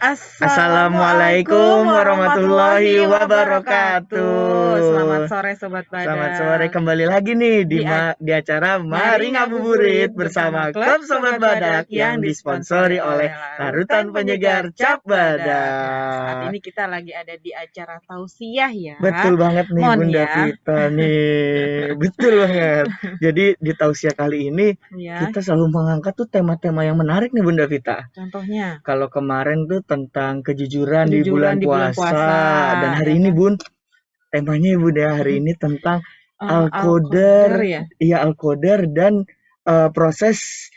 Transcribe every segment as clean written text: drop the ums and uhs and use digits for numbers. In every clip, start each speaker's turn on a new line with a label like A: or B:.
A: Assalamualaikum warahmatullahi wabarakatuh.
B: Selamat sore Sobat
A: Selamat sore
B: Badak.
A: kembali lagi nih
B: Di
A: di acara
B: Mari
A: Mari Ngabuburit bersama Klub Sobat Badak yang disponsori oleh Larutan Penyegar Cap
B: Nah, saat
A: Badak.
B: ini kita lagi ada di acara tausiah ya.
A: Betul banget nih
B: Mon
A: Bunda
B: ya.
A: Vita nih. Betul banget. Jadi di tausiah kali ini
B: Ya,
A: kita selalu mengangkat tuh tema-tema yang menarik nih Bunda Vita.
B: contohnya
A: Kalau kemarin tuh tentang kejujuran di bulan
B: kejujuran di bulan
A: puasa
B: puasa.
A: dan
B: ya
A: hari ini
B: kan?
A: Bun, temanya ya Bunda hari ini tentang
B: Al-Qadar
A: Al-Qadar,
B: ya.
A: iya Al-Qadar dan proses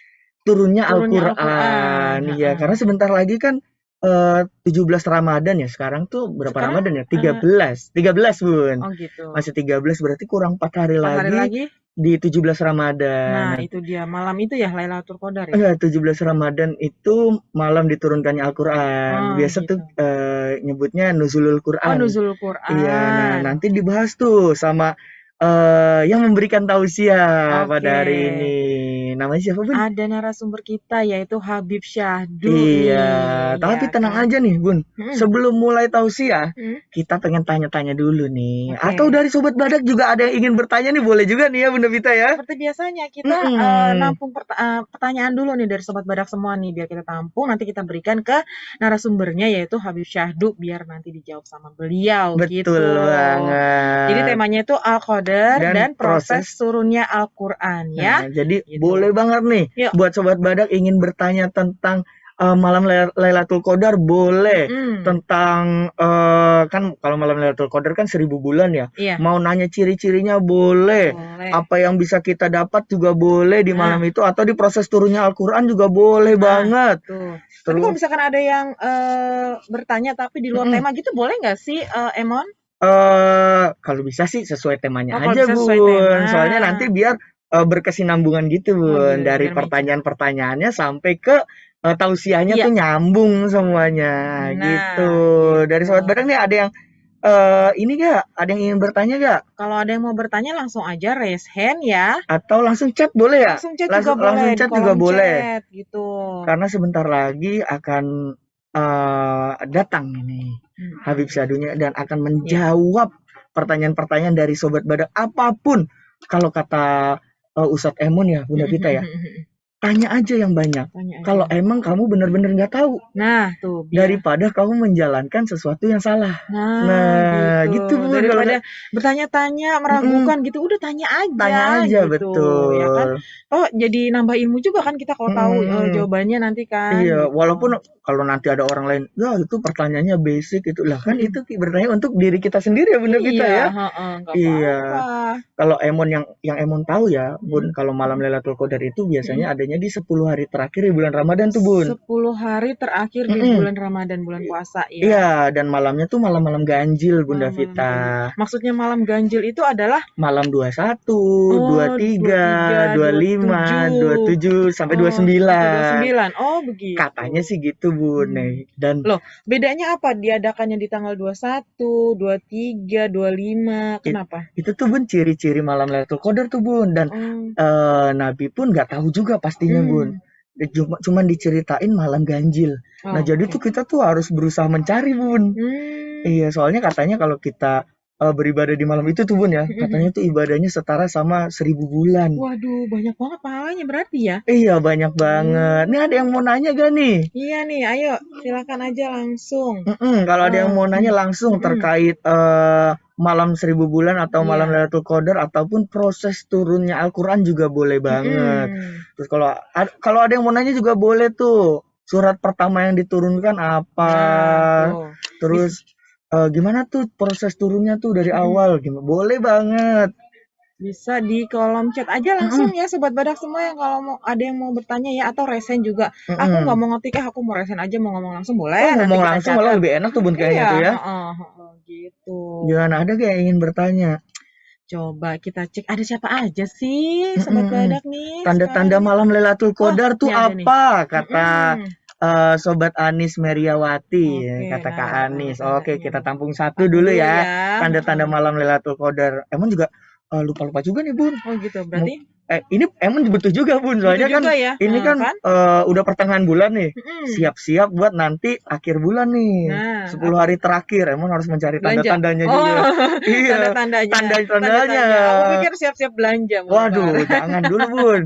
A: turunnya
B: Turunnya
A: Al-Qur'an.
B: Al-Qur'an.
A: Iya, karena sebentar lagi kan 17 Ramadan ya. Sekarang tuh berapa
B: Sekarang
A: Ramadan ya? 13. 13, Bun.
B: oh gitu.
A: Masih 13 berarti kurang 4 hari
B: 4 hari
A: lagi
B: lagi.
A: di 17 Ramadan.
B: Nah,
A: Nah,
B: itu dia malam itu ya Lailatul Qadar ya.
A: 17 Ramadan itu malam diturunkannya Al-Qur'an.
B: Oh,
A: Biasa tuh
B: gitu.
A: nyebutnya nuzulul
B: Oh,
A: Qur'an.
B: nuzul
A: Iya, nah
B: Quran.
A: nanti dibahas tuh sama yang memberikan tausiah pada
B: Oke.
A: hari ini. Namanya siapa, Bun?
B: Ada narasumber kita yaitu Habib Syahdu
A: Iya,
B: nih,
A: tapi
B: ya
A: tenang
B: kan?
A: aja nih, Bun.
B: Mm-mm.
A: Sebelum mulai tausiah,
B: Mm.
A: kita pengen tanya-tanya dulu nih.
B: Oke.
A: Atau dari Sobat Badak juga ada yang ingin bertanya nih, boleh juga nih ya, Bunda Vita ya.
B: Seperti biasanya kita
A: Mm-mm.
B: nampung pertanyaan dulu nih dari Sobat Badak semua nih biar kita tampung nanti kita berikan ke narasumbernya yaitu Habib Syahdu biar nanti dijawab sama beliau
A: Betul
B: gitu. Jadi
A: banget.
B: temanya itu Al-Qadar
A: Dan
B: dan proses
A: proses.
B: turunnya Al-Qur'an ya.
A: Nah, jadi
B: Gitu.
A: boleh banget nih
B: Yuk.
A: buat Sobat Badak ingin bertanya tentang malam Lailatul Qadar boleh.
B: Mm.
A: Tentang kan kalau malam Lailatul Qadar kan 1000 bulan ya.
B: Iya.
A: Mau nanya ciri-cirinya boleh.
B: Boleh.
A: Apa yang bisa kita dapat juga boleh di malam
B: Nah.
A: itu atau di proses turunnya Al-Qur'an juga boleh banget.
B: Tuh. Tapi kalau misalkan ada yang bertanya tapi di luar tema gitu boleh nggak sih, Emon?
A: Kalau bisa sih sesuai temanya
B: Oh, kalau
A: aja,
B: bisa sesuai
A: Bun.
B: tema.
A: Soalnya nanti biar berkesinambungan gitu,
B: Oh,
A: Bun. Dari
B: biar matching.
A: pertanyaan-pertanyaannya sampai ke tausiahnya
B: Iya.
A: tuh nyambung semuanya
B: Nah,
A: gitu. Dari
B: gitu.
A: Sobat Badak nih ada yang ini gak? Ada yang ingin bertanya gak?
B: Kalau ada yang mau bertanya langsung aja raise hand ya.
A: Atau langsung chat boleh ya?
B: Langsung chat
A: Langsung
B: juga boleh di
A: chat
B: kolom
A: juga boleh.
B: chat gitu.
A: Karena sebentar lagi akan datang ini Habib Syahdunya dan akan menjawab pertanyaan-pertanyaan dari Sobat Badak apapun. Kalau kata Ustadz Emun ya, Bunda Vita ya, tanya aja yang banyak. Kalau emang kamu benar-benar nggak tahu.
B: Nah, tuh.
A: Daripada kamu menjalankan sesuatu yang salah.
B: Nah,
A: gitu Bun.
B: Daripada bertanya-tanya, meragukan gitu, udah tanya aja.
A: Tanya aja,
B: gitu.
A: betul.
B: Ya kan? Oh, jadi nambah ilmu juga kan kita kalau tahu jawabannya nanti kan.
A: Iya,
B: gitu.
A: walaupun kalau nanti ada orang lain, ya itu pertanyaannya basic itu lah kan itu bertanya untuk diri kita sendiri ya Bunda Vita ya. Iya. Kalau Emon yang Emon tahu ya, Bun, kalau malam Lailatul Qadar itu biasanya adanya di 10 hari terakhir di bulan Ramadan tuh, Bun.
B: 10 hari terakhir di bulan Ramadan, bulan puasa ya.
A: Iya, dan malamnya tuh malam-malam ganjil, Bunda Vita.
B: Maksudnya malam ganjil itu adalah
A: malam 21, 23, 25, 27 sampai 29.
B: Oh, begitu.
A: Katanya sih gitu, Bun. Dan
B: loh, bedanya apa diadakannya di tanggal 21, 23, 25? Kenapa?
A: Itu tuh Bun ciri-ciri malam Lailatul Qadar tuh, Bun. Dan Nabi pun nggak tahu juga pastinya, Bun. Cuman diceritain malam ganjil. Nah, jadi tuh kita tuh harus berusaha mencari, Bun. Iya, soalnya katanya kalau kita beribadah di malam itu tuh, Bun ya, katanya tuh ibadahnya setara sama 1000 bulan.
B: Waduh, banyak banget pahalanya berarti ya?
A: Iya, banyak banget. Nih ada yang mau nanya gak nih?
B: Iya nih, ayo silakan aja langsung.
A: Kalau ada yang mau nanya langsung terkait malam 1000 bulan atau malam Lailatul Qadar ataupun proses turunnya Al-Qur'an juga boleh banget. Terus kalau ada yang mau nanya juga boleh tuh. Surat pertama yang diturunkan apa? Terus gimana tuh proses turunnya tuh dari awal? Gimana? Boleh banget.
B: Bisa di kolom chat aja langsung ya Sobat Badak semua yang kalau mau ada yang mau bertanya ya atau resen juga. Aku nggak mau ngetik aku mau resen aja mau ngomong langsung boleh.
A: Ngomong langsung malah lebih enak tuh Bun kayaknya tuh ya.
B: Gitu.
A: Gimana ada gak yang ingin bertanya?
B: Coba kita cek ada siapa aja sih Sobat Badak nih.
A: Tanda-tanda malam Lailatul Qadar tuh apa? Kata Sobat Anis Meriawati, kata Kak Anis. Oke, kita tampung satu dulu ya. Tanda-tanda malam Lailatul Qadar. Emang juga lupa-lupa juga nih, Bun.
B: Oh gitu, berarti
A: ini emang butuh juga Bun,
B: Butuh
A: soalnya kan
B: juga ya.
A: ini kan
B: Kan?
A: udah pertengahan bulan nih.
B: Mm-mm.
A: Siap-siap buat nanti akhir bulan nih.
B: Nah,
A: 10
B: apa?
A: hari terakhir emang harus mencari
B: Belanja.
A: tanda-tandanya
B: Oh,
A: juga. Iya,
B: tanda-tandanya.
A: tanda-tandanya.
B: Tanda-tanya. Aku pikir siap-siap belanja mau
A: Waduh,
B: lebaran.
A: jangan dulu Bun.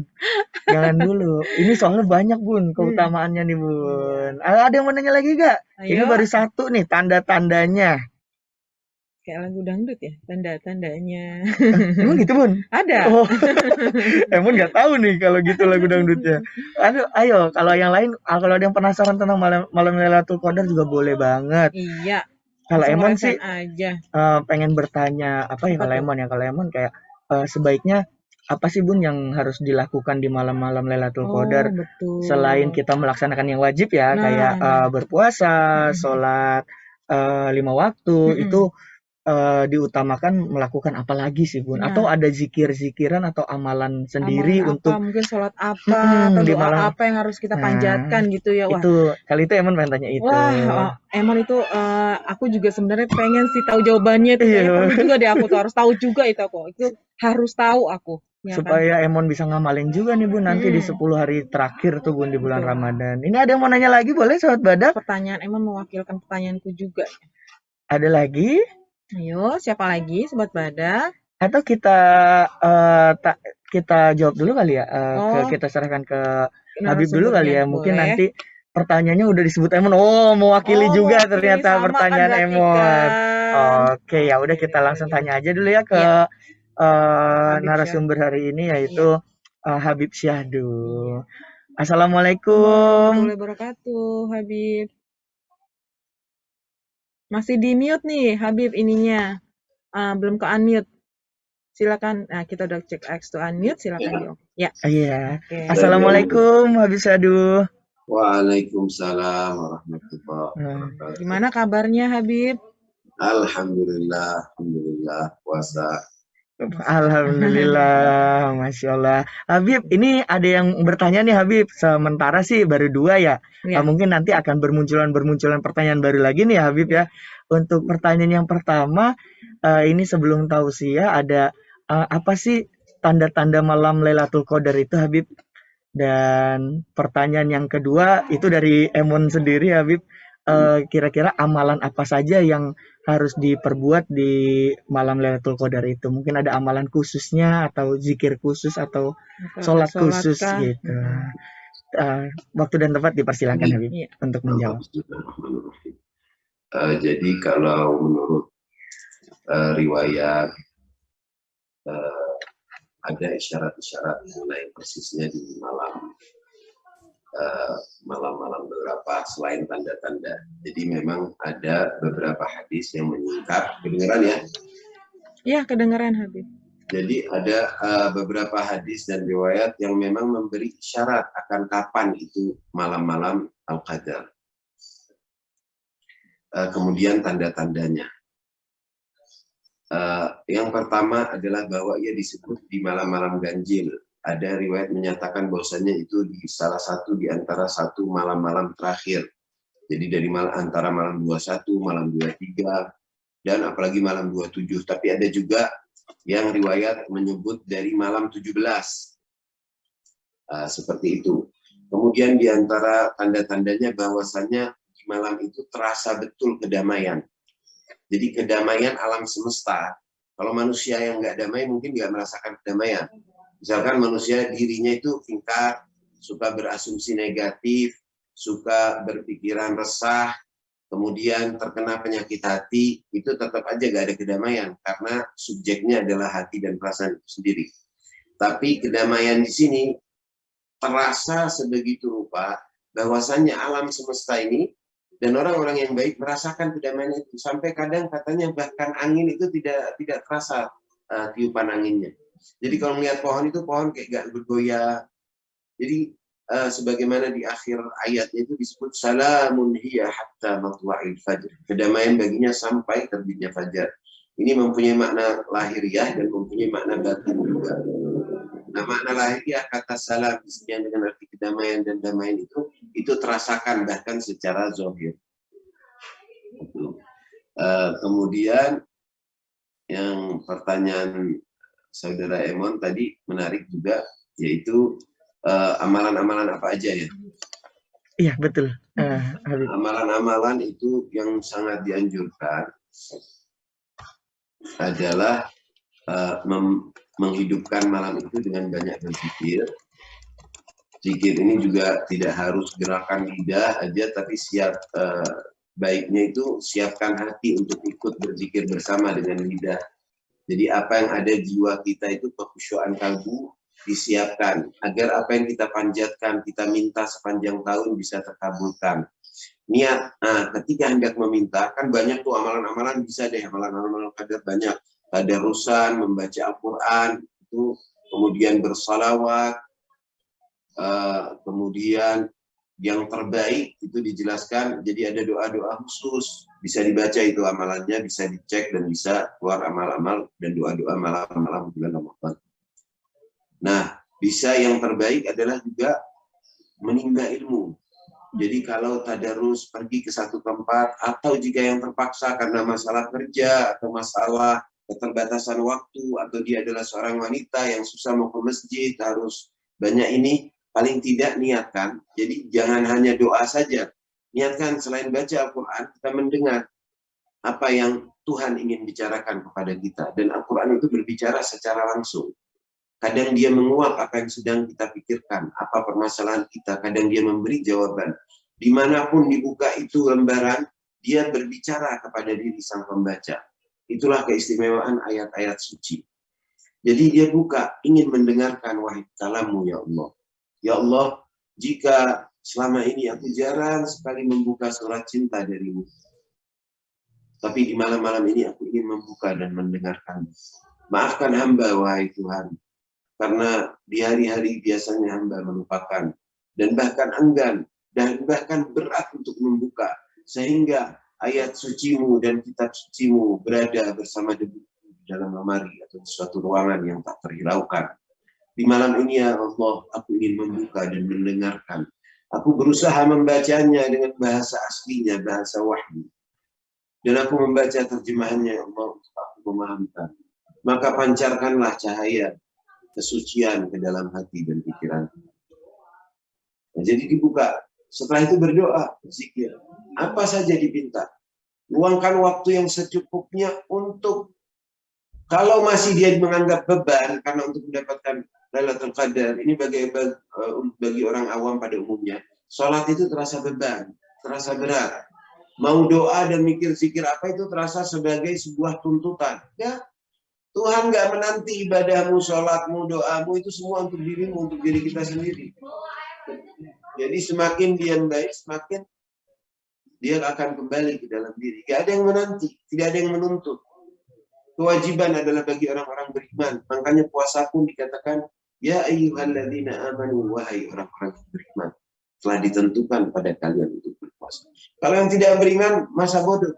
A: Jangan dulu. Ini soalnya banyak Bun keutamaannya nih
B: Iya.
A: Bun. Ada yang mau nanya lagi gak? Ini
B: Ayo,
A: baru satu nih tanda-tandanya.
B: kayak lagu dangdut ya, tanda-tandanya.
A: Emang gitu Bun?
B: Ada.
A: Oh, emang nggak tahu nih kalau gitu lagu dangdutnya. Ayo, kalau yang lain, kalau ada yang penasaran tentang malam malam Lailatul Qadar juga boleh banget.
B: Iya,
A: Kalau
B: langsung
A: Emon
B: resen
A: sih
B: aja.
A: pengen bertanya apa ya
B: Apa
A: kalau
B: tuh?
A: Emon ya kalau Emon kayak sebaiknya apa sih Bun yang harus dilakukan di malam-malam Lailatul
B: Oh,
A: Qadar selain
B: betul.
A: kita melaksanakan yang wajib ya kayak
B: Nah.
A: berpuasa,
B: Mm-mm.
A: sholat 5 waktu itu
B: Mm-mm.
A: diutamakan melakukan apa lagi sih Bun? Atau
B: Nah,
A: ada zikir-zikiran atau amalan
B: amalan
A: sendiri
B: apa,
A: untuk
B: mungkin sholat apa, atau
A: di
B: doa
A: malam
B: apa yang harus kita
A: nah,
B: panjatkan gitu ya. Wah,
A: itu kali itu Emon pengen tanya itu.
B: wah, emang itu aku juga sebenarnya pengen sih tahu jawabannya itu. Kayaknya
A: Iya,
B: perlu juga deh aku tuh harus tahu juga itu aku. Itu harus tahu aku, ya kan?
A: supaya Emon bisa ngamalin juga nih Bun nanti di
B: Mm-mm.
A: 10 hari terakhir tuh Bun di bulan
B: Betul.
A: Ramadan. Ini ada yang mau nanya lagi boleh Sobat Badak?
B: Pertanyaan emang mewakilkan pertanyaanku juga.
A: Ada lagi?
B: Ayo, siapa lagi, Sobat Badak?
A: Atau kita kita jawab dulu kali ya
B: Oh,
A: kita serahkan ke Habib dulu kali
B: narasumbernya
A: ya. Mungkin
B: boleh.
A: nanti pertanyaannya udah disebut Emon. Oh, mewakili
B: Oh,
A: juga
B: mewakili
A: ternyata
B: sama kan
A: pertanyaan
B: berarti
A: Emon.
B: kan.
A: Oke, ya udah
B: Boleh,
A: kita langsung
B: boleh.
A: tanya aja dulu ya ke
B: Iya, Habib Syah.
A: narasumber hari ini
B: Iya,
A: yaitu Habib
B: iya.
A: Syahdu. Assalamualaikum.
B: Warahmatullahi wabarakatuh, Habib. Masih di mute nih, Habib ininya. Belum ke unmute. Silakan. Nah, kita udah cek X to unmute, silakan di oke. Ya,
A: Iya.
B: oke.
A: Assalamualaikum Habib Syahdu.
C: Waalaikumsalam warahmatullahi
A: Nah,
C: wabarakatuh.
B: Gimana kabarnya, Habib?
C: Alhamdulillah, puasa.
A: Alhamdulillah, Masya Allah. Habib, ini ada yang bertanya nih Habib. Sementara sih baru 2 ya.
B: Ya,
A: Mungkin nanti akan bermunculan pertanyaan baru lagi nih ya Habib ya. Untuk pertanyaan yang pertama, ini sebelum tausiah ada apa sih tanda-tanda malam Lailatul Qadar itu Habib? Dan pertanyaan yang kedua itu dari Emon sendiri Habib. Kira-kira amalan apa saja yang harus diperbuat di malam Lailatul Qadar itu? Mungkin ada amalan khususnya atau zikir khusus atau
B: atau ada
A: sholat
B: sholat
A: khusus
B: kah?
A: gitu. Waktu dan tempat dipersilakan Habib
B: Iya.
A: untuk menjawab.
C: Jadi kalau menurut riwayat ada isyarat-isyarat mengenai persisnya di malam-malam beberapa selain tanda-tanda. Jadi memang ada beberapa hadis yang menyingkap, kedengaran ya?
B: Iya, kedengaran Habib.
C: Jadi ada beberapa hadis dan riwayat yang memang memberi isyarat akan kapan itu malam-malam Al-Qadar. Kemudian tanda-tandanya. Yang pertama adalah bahwa ia disebut di malam-malam ganjil. Ada riwayat menyatakan bahwasanya itu di salah satu di antara satu malam-malam terakhir. Jadi dari antara malam 21, malam 23, dan apalagi malam 27. Tapi ada juga yang riwayat menyebut dari malam 17. Seperti itu. Kemudian di antara tanda-tandanya bahwasanya di malam itu terasa betul kedamaian. Jadi kedamaian alam semesta. Kalau manusia yang nggak damai mungkin nggak merasakan kedamaian. Misalkan manusia dirinya itu tingkat, suka berasumsi negatif, suka berpikiran resah, kemudian terkena penyakit hati, itu tetap aja nggak ada kedamaian karena subjeknya adalah hati dan perasaan itu sendiri. Tapi kedamaian di sini terasa sebegitu rupa bahwasannya alam semesta ini dan orang-orang yang baik merasakan kedamaian itu sampai kadang katanya bahkan angin itu tidak terasa tiupan anginnya. Jadi kalau melihat pohon itu pohon kayak gak bergoyah. Jadi sebagaimana di akhir ayatnya itu disebut salamun hiya hatta matla'il fajr. Kedamaian baginya sampai terbitnya fajar. Ini mempunyai makna lahiriah dan mempunyai makna batin juga. Nah, makna lahiriah kata salam yang dengan arti kedamaian dan damaian itu terasakan bahkan secara zahir. Kemudian yang pertanyaan Saudara Emon tadi menarik juga, yaitu amalan-amalan apa aja ya?
A: Iya, betul. Habib.
C: Amalan-amalan itu yang sangat dianjurkan adalah menghidupkan malam itu dengan banyak berzikir. Zikir ini juga tidak harus gerakan lidah aja, tapi baiknya itu siapkan hati untuk ikut berzikir bersama dengan lidah. Jadi apa yang ada di jiwa kita itu, kekhusyuan kalbu, disiapkan agar apa yang kita panjatkan, kita minta sepanjang tahun bisa terkabulkan. Niat, ketika hendak meminta, kan banyak tuh amalan-amalan, bisa deh amalan-amalan qadar banyak. Tadarusan, membaca Al-Quran, itu, kemudian bersalawat, kemudian yang terbaik itu dijelaskan, jadi ada doa-doa khusus, bisa dibaca itu amalannya, bisa dicek dan bisa keluar amal-amal dan doa-doa malam-malam bulan Ramadan. Nah, bisa yang terbaik adalah juga menimba ilmu. Jadi kalau tadarus pergi ke satu tempat, atau jika yang terpaksa karena masalah kerja atau masalah keterbatasan waktu, atau dia adalah seorang wanita yang susah mau ke masjid, harus banyak ini, paling tidak niatkan. Jadi jangan hanya doa saja. Niatkan selain baca Al-Quran, kita mendengar apa yang Tuhan ingin bicarakan kepada kita. Dan Al-Quran itu berbicara secara langsung. Kadang dia menguak apa yang sedang kita pikirkan, apa permasalahan kita. Kadang dia memberi jawaban. Dimanapun dibuka itu lembaran, dia berbicara kepada diri sang pembaca. Itulah keistimewaan ayat-ayat suci. Jadi dia buka, ingin mendengarkan wahai kalammu ya Allah. Ya Allah, jika selama ini aku jarang sekali membuka surat cinta darimu, tapi di malam-malam ini aku ingin membuka dan mendengarkan. Maafkan hamba wahai Tuhan, karena di hari-hari biasanya hamba melupakan dan bahkan enggan dan bahkan berat untuk membuka, sehingga ayat sucimu dan kitab sucimu berada bersama debu di dalam lemari atau di suatu ruangan yang tak terhiraukan. Di malam ini ya Allah, aku ingin membuka dan mendengarkan. Aku berusaha membacanya dengan bahasa aslinya, bahasa wahyu. Dan aku membaca terjemahannya ya Allah untuk aku memahamkan. Maka pancarkanlah cahaya kesucian ke dalam hati dan pikiran. Nah, jadi dibuka. Setelah itu berdoa, zikir. Apa saja dipinta. Luangkan waktu yang secukupnya untuk, kalau masih dia menganggap beban karena untuk mendapatkan Lailatul Qadar, ini bagi orang awam pada umumnya, sholat itu terasa beban, terasa berat. Mau doa dan mikir zikir apa itu terasa sebagai sebuah tuntutan. Ya, Tuhan nggak menanti ibadahmu, sholatmu, doamu, itu semua untuk dirimu, untuk diri kita sendiri. Jadi semakin dia baik, semakin dia akan kembali ke dalam diri. Gak ada yang menanti, tidak ada yang menuntut. Kewajiban adalah bagi orang-orang beriman. Makanya puasa pun dikatakan, ya ayyuhalladzina amanu, wahai orang-orang beriman. Telah ditentukan pada kalian untuk berpuasa. Kalau yang tidak beriman, masa bodoh.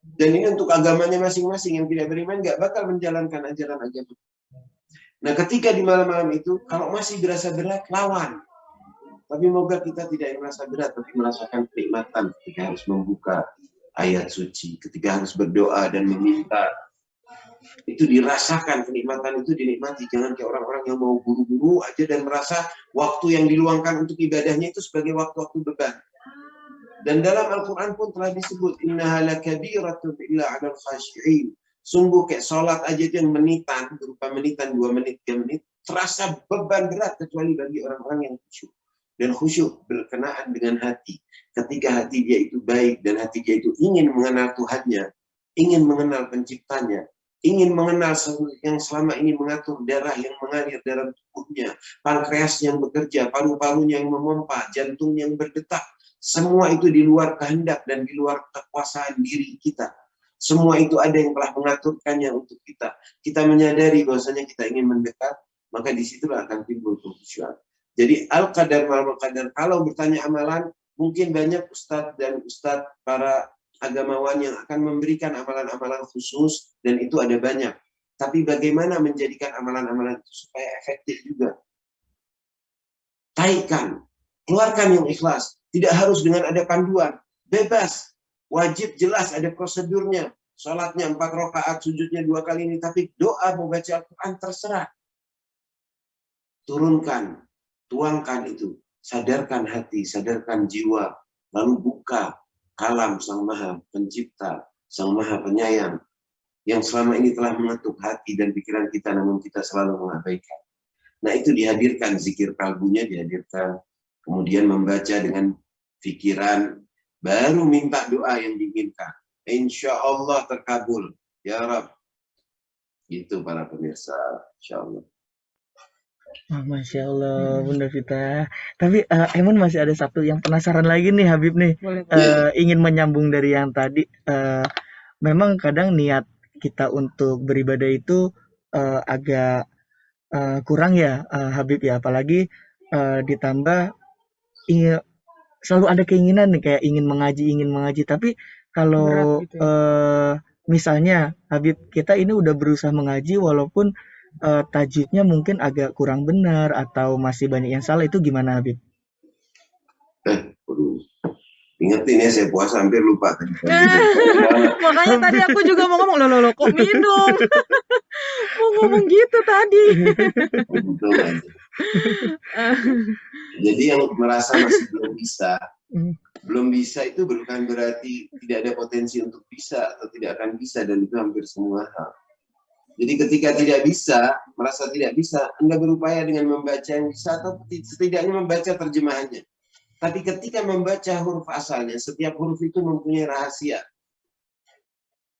C: Dan ini untuk agamanya masing-masing. Yang tidak beriman gak bakal menjalankan ajaran agama. Nah, ketika di malam-malam itu, kalau masih berasa berat, lawan. Tapi moga kita tidak merasa berat, tapi merasakan kenikmatan ketika harus membuka ayat suci, ketika harus berdoa dan meminta. Itu dirasakan, kenikmatan itu dinikmati. Jangan kayak orang-orang yang mau buru-buru aja dan merasa waktu yang diluangkan untuk ibadahnya itu sebagai waktu-waktu beban. Dan dalam Al-Quran pun telah disebut, innaha lakabiratun illa 'alal khashi'in. Sungguh kayak sholat aja itu yang menitan, berupa menitan, 2 menit, 3 menit, terasa beban berat kecuali bagi orang-orang yang khusyuk. Dan khusyuk berkenaan dengan hati. Ketika hati dia itu baik dan hati dia itu ingin mengenal Tuhannya, ingin mengenal penciptanya, ingin mengenal yang selama ini mengatur darah yang mengalir dalam tubuhnya, pankreas yang bekerja, paru-parunya yang memompa, jantung yang berdetak, semua itu di luar kehendak dan di luar kekuasaan diri kita. Semua itu ada yang telah mengaturkannya untuk kita. Kita menyadari bahwasanya kita ingin mendekat, maka disitulah akan timbul kekhusyuan. Jadi Al-Qadar Malam Qadar, kalau bertanya amalan, mungkin banyak ustadz dan ustadz para agamawan yang akan memberikan amalan-amalan khusus, dan itu ada banyak. Tapi bagaimana menjadikan amalan-amalan itu supaya efektif juga? Taikkan, keluarkan yang ikhlas. Tidak harus dengan ada panduan, bebas, wajib jelas ada prosedurnya. sholatnya 4 rakaat, sujudnya 2 kali ini, tapi doa mau baca Al-Quran terserah. Turunkan, tuangkan itu, sadarkan hati, sadarkan jiwa, lalu buka kalam Sang Maha Pencipta, Sang Maha Penyayang, yang selama ini telah mengetuk hati dan pikiran kita, namun kita selalu mengabaikan. Nah, itu dihadirkan, zikir kalbunya dihadirkan, kemudian membaca dengan pikiran, baru minta doa yang diinginkan. Insya Allah terkabul. Ya Rab. Itu para pemirsa. Insya Allah.
A: Masya Allah, Bunda Vita. Tapi Emun masih ada satu yang penasaran lagi nih, Habib nih.
B: Boleh.
A: Ingin menyambung dari yang tadi. Memang kadang niat kita untuk beribadah itu agak kurang ya, Habib ya. Apalagi ditambah selalu ada keinginan nih kayak ingin mengaji. Tapi kalau
B: Berat gitu ya.
A: misalnya Habib kita ini udah berusaha mengaji walaupun tajwidnya mungkin agak kurang benar atau masih banyak yang salah, itu gimana Habib?
C: Waduh. Ingetin ya, saya puasa hampir lupa tadi.
B: Makanya tadi aku juga mau ngomong, loh kok minum? Mau ngomong gitu tadi.
C: Jadi yang merasa masih belum bisa itu bukan berarti tidak ada potensi untuk bisa atau tidak akan bisa, dan itu hampir semua hal. Jadi ketika tidak bisa, merasa tidak bisa, Anda berupaya dengan membaca yang bisa atau setidaknya membaca terjemahannya. Tapi ketika membaca huruf asalnya, setiap huruf itu mempunyai rahasia.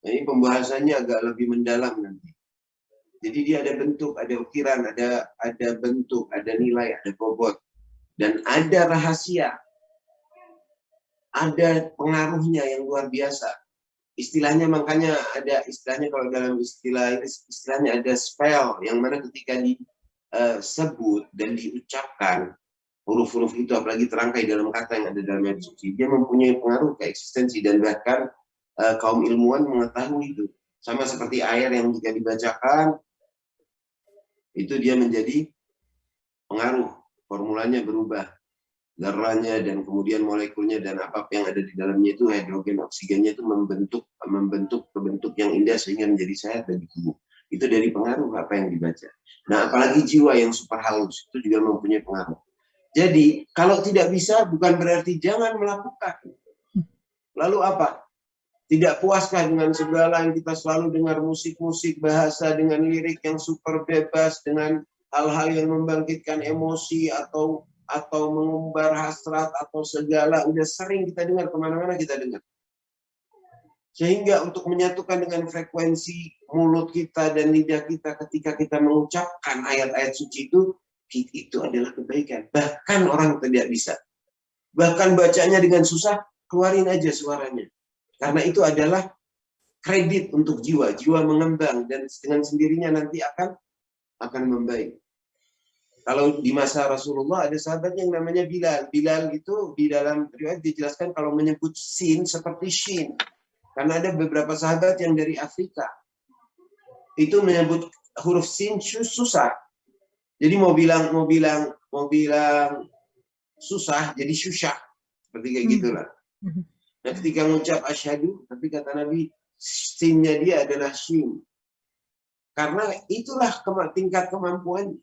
C: Nah, ini pembahasannya agak lebih mendalam nanti. Jadi dia ada bentuk, ada ukiran, ada bentuk, ada nilai, ada bobot, dan ada rahasia. Ada pengaruhnya yang luar biasa. Istilahnya, makanya ada istilahnya, kalau dalam istilahnya ada spell, yang mana ketika disebut dan diucapkan huruf-huruf itu, apalagi terangkai dalam kata yang ada dalam ayat suci, dia mempunyai pengaruh ke eksistensi, dan bahkan kaum ilmuwan mengetahui itu. Sama seperti air yang jika dibacakan, itu dia menjadi pengaruh, formulanya berubah, zarahnya dan kemudian molekulnya dan apa yang ada di dalamnya itu, hidrogen, oksigennya itu membentuk ke bentuk yang indah sehingga menjadi sehat bagi tubuh. Itu dari pengaruh apa yang dibaca. Nah, apalagi jiwa yang super halus itu juga mempunyai pengaruh. Jadi kalau tidak bisa bukan berarti jangan melakukan. Lalu apa? Tidak puaskah dengan segala yang kita selalu dengar, musik-musik bahasa dengan lirik yang super bebas, dengan hal-hal yang membangkitkan emosi atau mengumbar hasrat atau segala, udah sering kita dengar, kemana-mana kita dengar. Sehingga untuk menyatukan dengan frekuensi mulut kita dan lidah kita ketika kita mengucapkan ayat-ayat suci itu adalah kebaikan. Bahkan orang tidak bisa. Bahkan bacanya dengan susah, keluarin aja suaranya. Karena itu adalah kredit untuk jiwa. Jiwa mengembang dan dengan sendirinya nanti akan membaik. Kalau di masa Rasulullah ada sahabat yang namanya Bilal. Bilal itu di dalam riwayat dijelaskan kalau menyebut sin seperti shin. Karena ada beberapa sahabat yang dari Afrika. Itu menyebut huruf sin susah. Jadi mau bilang susah jadi syusyah. Seperti kayak gitulah. Nah, ketika mengucap asyhadu, tapi kata Nabi, sinnya dia adalah shin. Karena itulah tingkat kemampuannya.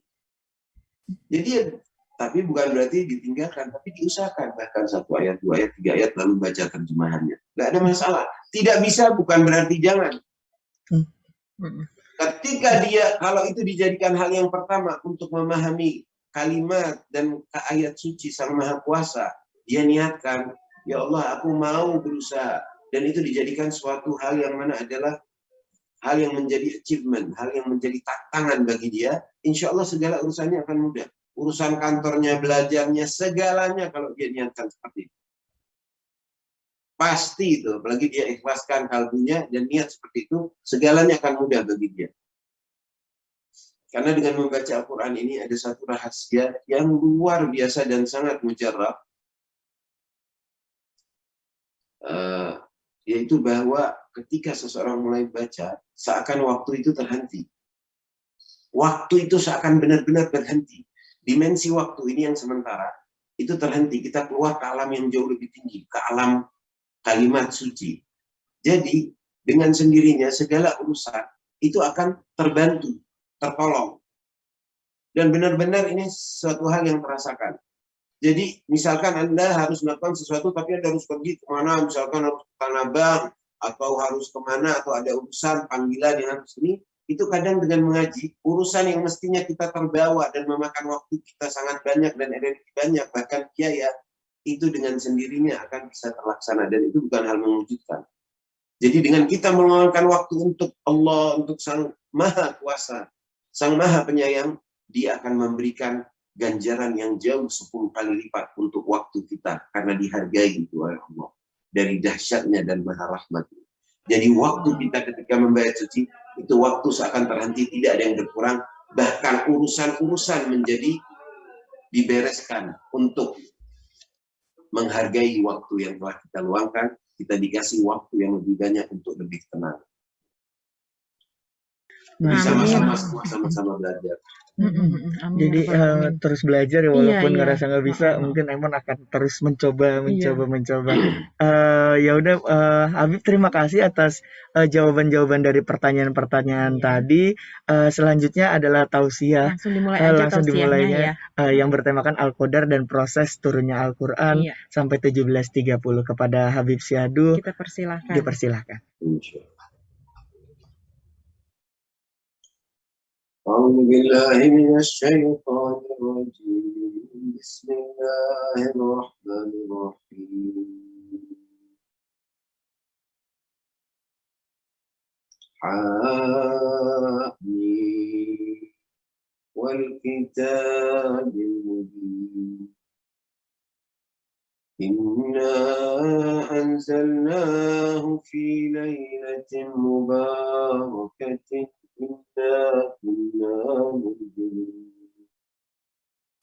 C: Jadi, tapi bukan berarti ditinggalkan, tapi diusahakan. Bahkan 1 ayat, 2 ayat, 3 ayat, lalu baca terjemahannya. Nggak ada masalah. Tidak bisa bukan berarti jangan. Ketika kalau itu dijadikan hal yang pertama untuk memahami kalimat dan ayat suci Sang Maha Kuasa, dia niatkan, ya Allah, aku mau berusaha. Dan itu dijadikan suatu hal yang mana adalah hal yang menjadi achievement, hal yang menjadi tantangan bagi dia, insya Allah segala urusannya akan mudah. Urusan kantornya, belajarnya, segalanya kalau dia niatkan seperti itu. Pasti itu, apalagi dia ikhlaskan kalbunya dan niat seperti itu, segalanya akan mudah bagi dia. Karena dengan membaca Al-Quran ini ada satu rahasia yang luar biasa dan sangat mujarab, yaitu bahwa ketika seseorang mulai baca, seakan waktu itu terhenti. Waktu itu seakan benar-benar berhenti. Dimensi waktu ini yang sementara, itu terhenti. Kita keluar ke alam yang jauh lebih tinggi, ke alam kalimat suci. Jadi, dengan sendirinya segala urusan itu akan terbantu, tertolong. Dan benar-benar ini suatu hal yang terasakan. Jadi misalkan Anda harus melakukan sesuatu tapi Anda harus pergi kemana, misalkan harus ke Tanah Abang, atau harus kemana, atau ada urusan panggilan yang harus ini, itu kadang dengan mengaji, urusan yang mestinya kita terbawa dan memakan waktu kita sangat banyak dan energi banyak, bahkan biaya, itu dengan sendirinya akan bisa terlaksana, dan itu bukan hal mengejutkan. Jadi dengan kita meluangkan waktu untuk Allah, untuk Sang Maha Kuasa, Sang Maha Penyayang, Dia akan memberikan ganjaran yang jauh 10 kali lipat untuk waktu kita, karena dihargai itu oleh Allah dari dahsyatnya dan maha rahmatnya. Jadi waktu kita ketika membayar suci itu waktu seakan terhenti, tidak ada yang berkurang, bahkan urusan-urusan menjadi dibereskan untuk menghargai waktu yang telah kita luangkan. Kita dikasih waktu yang lebih banyak untuk lebih tenang. Sama-sama belajar.
A: Jadi terus belajar ya, walaupun ngerasa nggak bisa, mungkin Emon akan terus mencoba. Ya udah, Habib, terima kasih atas jawaban-jawaban dari pertanyaan-pertanyaan tadi. Selanjutnya adalah tausiah.
B: Langsung dimulainya ya.
A: Yang bertemakan Al-Qadar dan proses turunnya Al-Quran sampai 17.30. Kepada Habib Syahdu,
B: Kita persilahkan.
A: dipersilahkan.
C: أعوذ بالله من الشيطان الرجيم بسم الله الرحمن الرحيم حاميم والكتاب المبين إنا أنزلناه في ليلة مباركة إنا كنا منذرين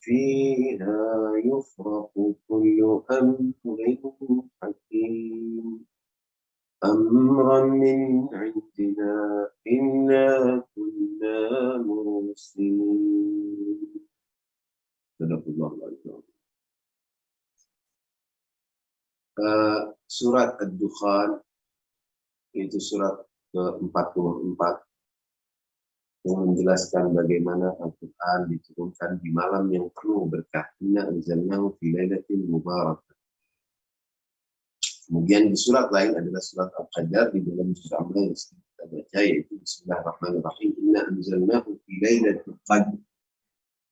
C: فيها يفرق كل أمر حكيم أمرا من عندنا إنا كنا مرسلين. صدق الله العظيم. Surat Ad-Dukhan itu surat ke-44 yang menjelaskan bagaimana Al-Quran diturunkan di malam yang penuh berkah. Inna anzalnahu fi lailatin mubarakah. Kemudian di surat lain adalah surat Al-Qadar, di dalam surah yang kita baca, yaitu Bismillahirrahmanirrahim. Inna anzalnahu fi lailatul qadr.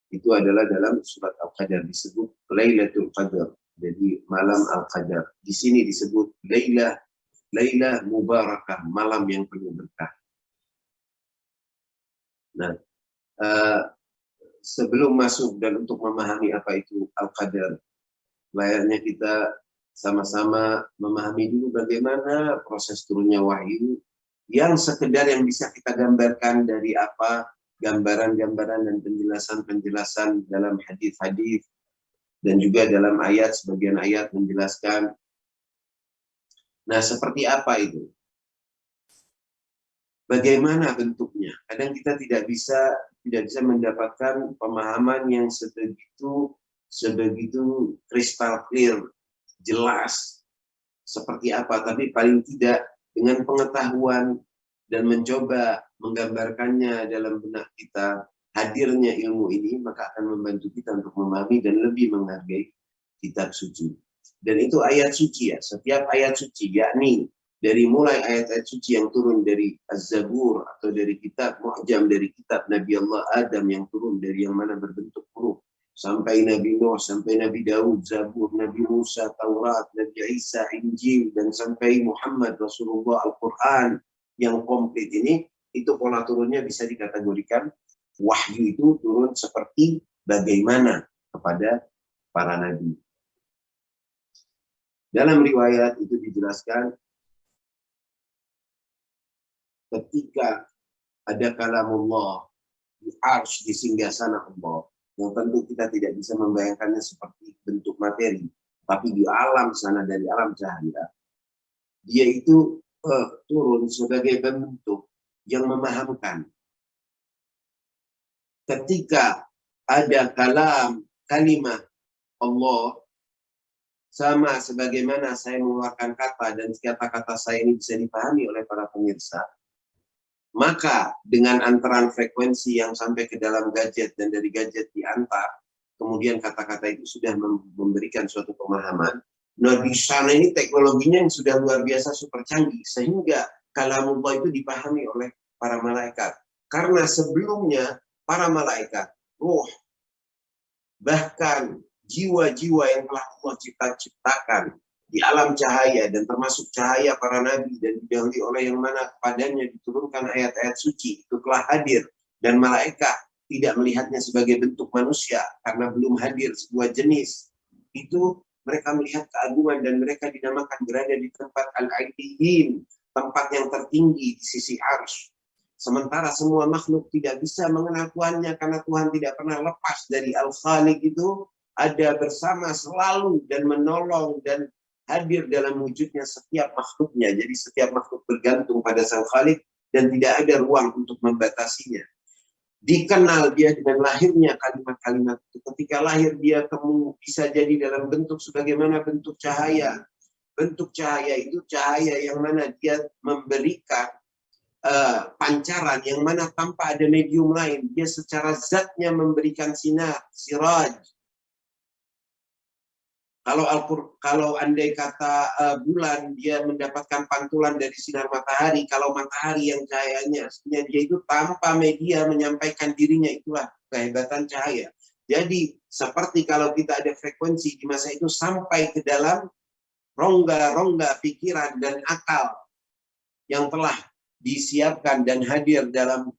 C: Itu adalah dalam surat Al-Qadar disebut Lailatul Qadar. Jadi malam Al-Qadar. Di sini disebut Lailah Mubarakah, malam yang penuh berkah. Nah, sebelum masuk dan untuk memahami apa itu Al-Qadar, layaknya kita sama-sama memahami dulu bagaimana proses turunnya wahyu, yang sekedar yang bisa kita gambarkan dari apa gambaran-gambaran dan penjelasan-penjelasan dalam hadis-hadis, dan juga dalam ayat, sebagian ayat menjelaskan. Nah, seperti apa itu? Bagaimana bentuknya? Kadang kita tidak bisa mendapatkan pemahaman yang sebegitu kristal clear, jelas seperti apa, tapi paling tidak dengan pengetahuan dan mencoba menggambarkannya dalam benak kita, hadirnya ilmu ini maka akan membantu kita untuk memahami dan lebih menghargai kitab suci. Dan itu ayat suci ya, setiap ayat suci, yakni dari mulai ayat-ayat suci yang turun dari Az-Zabur atau dari kitab Mu'jam, dari kitab Nabi Allah Adam yang turun dari yang mana berbentuk huruf, sampai Nabi Nuh, sampai Nabi Daud, Zabur, Nabi Musa, Taurat, Nabi Isa, Injil, dan sampai Muhammad Rasulullah Al-Quran yang komplit ini, itu pola turunnya bisa dikategorikan wahyu itu turun seperti bagaimana kepada para nabi. Dalam riwayat itu dijelaskan ketika ada kalamullah di arsy, di singgasana Allah, yang tentu kita tidak bisa membayangkannya seperti bentuk materi, tapi di alam sana, dari alam cahaya, dia itu turun sebagai bentuk yang memahamkan. Ketika ada kalimat Allah sama sebagaimana saya mengeluarkan kata dan kata-kata saya ini bisa dipahami oleh para pemirsa, maka dengan antaran frekuensi yang sampai ke dalam gadget dan dari gadget diantar, kemudian kata-kata itu sudah memberikan suatu pemahaman. Nah, di sana ini teknologinya yang sudah luar biasa super canggih, sehingga kalamullah itu dipahami oleh para malaikat. Karena sebelumnya para malaikat, roh, bahkan jiwa-jiwa yang telah Allah ciptakan di alam cahaya dan termasuk cahaya para nabi dan didahului oleh yang mana kepadanya diturunkan ayat-ayat suci itu telah hadir, dan malaikat tidak melihatnya sebagai bentuk manusia karena belum hadir sebuah jenis itu. Mereka melihat keagungan dan mereka dinamakan berada di tempat al-'aliyin, tempat yang tertinggi di sisi arsy. Sementara semua makhluk tidak bisa mengenal Tuhannya karena Tuhan tidak pernah lepas dari Al-Khaliq itu, ada bersama selalu dan menolong dan hadir dalam wujudnya setiap makhluknya. Jadi setiap makhluk bergantung pada Sang Khaliq dan tidak ada ruang untuk membatasinya. Dikenal dia dengan lahirnya kalimat-kalimat itu. Ketika lahir dia bisa jadi dalam bentuk sebagaimana bentuk cahaya. Bentuk cahaya itu cahaya yang mana dia memberikan pancaran yang mana tanpa ada medium lain. Dia secara zatnya memberikan sinar, siraj. Kalau andai kata bulan dia mendapatkan pantulan dari sinar matahari, kalau matahari yang cahayanya aslinya dia itu tanpa media menyampaikan dirinya, itulah kehebatan cahaya. Jadi seperti kalau kita ada frekuensi di masa itu sampai ke dalam rongga-rongga pikiran dan akal yang telah disiapkan dan hadir dalam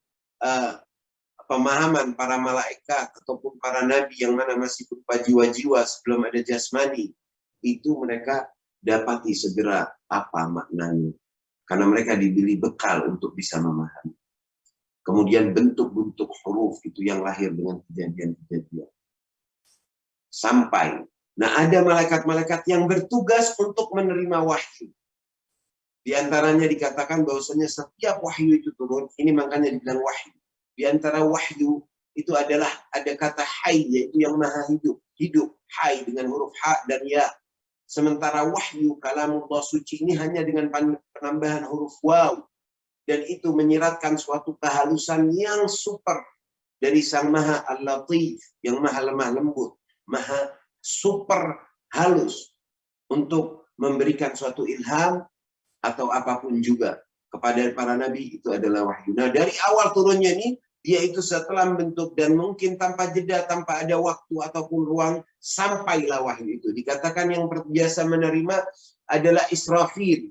C: pemahaman para malaikat ataupun para nabi yang mana masih berupa jiwa-jiwa sebelum ada jasmani, itu mereka dapati segera apa maknanya. Karena mereka diberi bekal untuk bisa memahami. Kemudian bentuk-bentuk huruf itu yang lahir dengan kejadian-kejadian. Sampai, nah ada malaikat-malaikat yang bertugas untuk menerima wahyu. Di antaranya dikatakan bahwasanya setiap wahyu itu turun, ini makanya dibilang wahyu. Di antara wahyu itu adalah ada kata hayy, yaitu yang maha hidup. Hidup, hayy dengan huruf ha dan ya. Sementara wahyu, kalamullah suci ini hanya dengan penambahan huruf waw. Dan itu menyiratkan suatu kehalusan yang super dari Sang Maha Al-Latif, yang maha lemah lembut, maha super halus untuk memberikan suatu ilham atau apapun juga kepada para nabi. Itu adalah wahyu. Nah, dari awal turunnya ini, dia itu setelah membentuk dan mungkin tanpa jeda, tanpa ada waktu ataupun ruang, sampailah wahyu itu. Dikatakan yang biasa menerima adalah Israfil.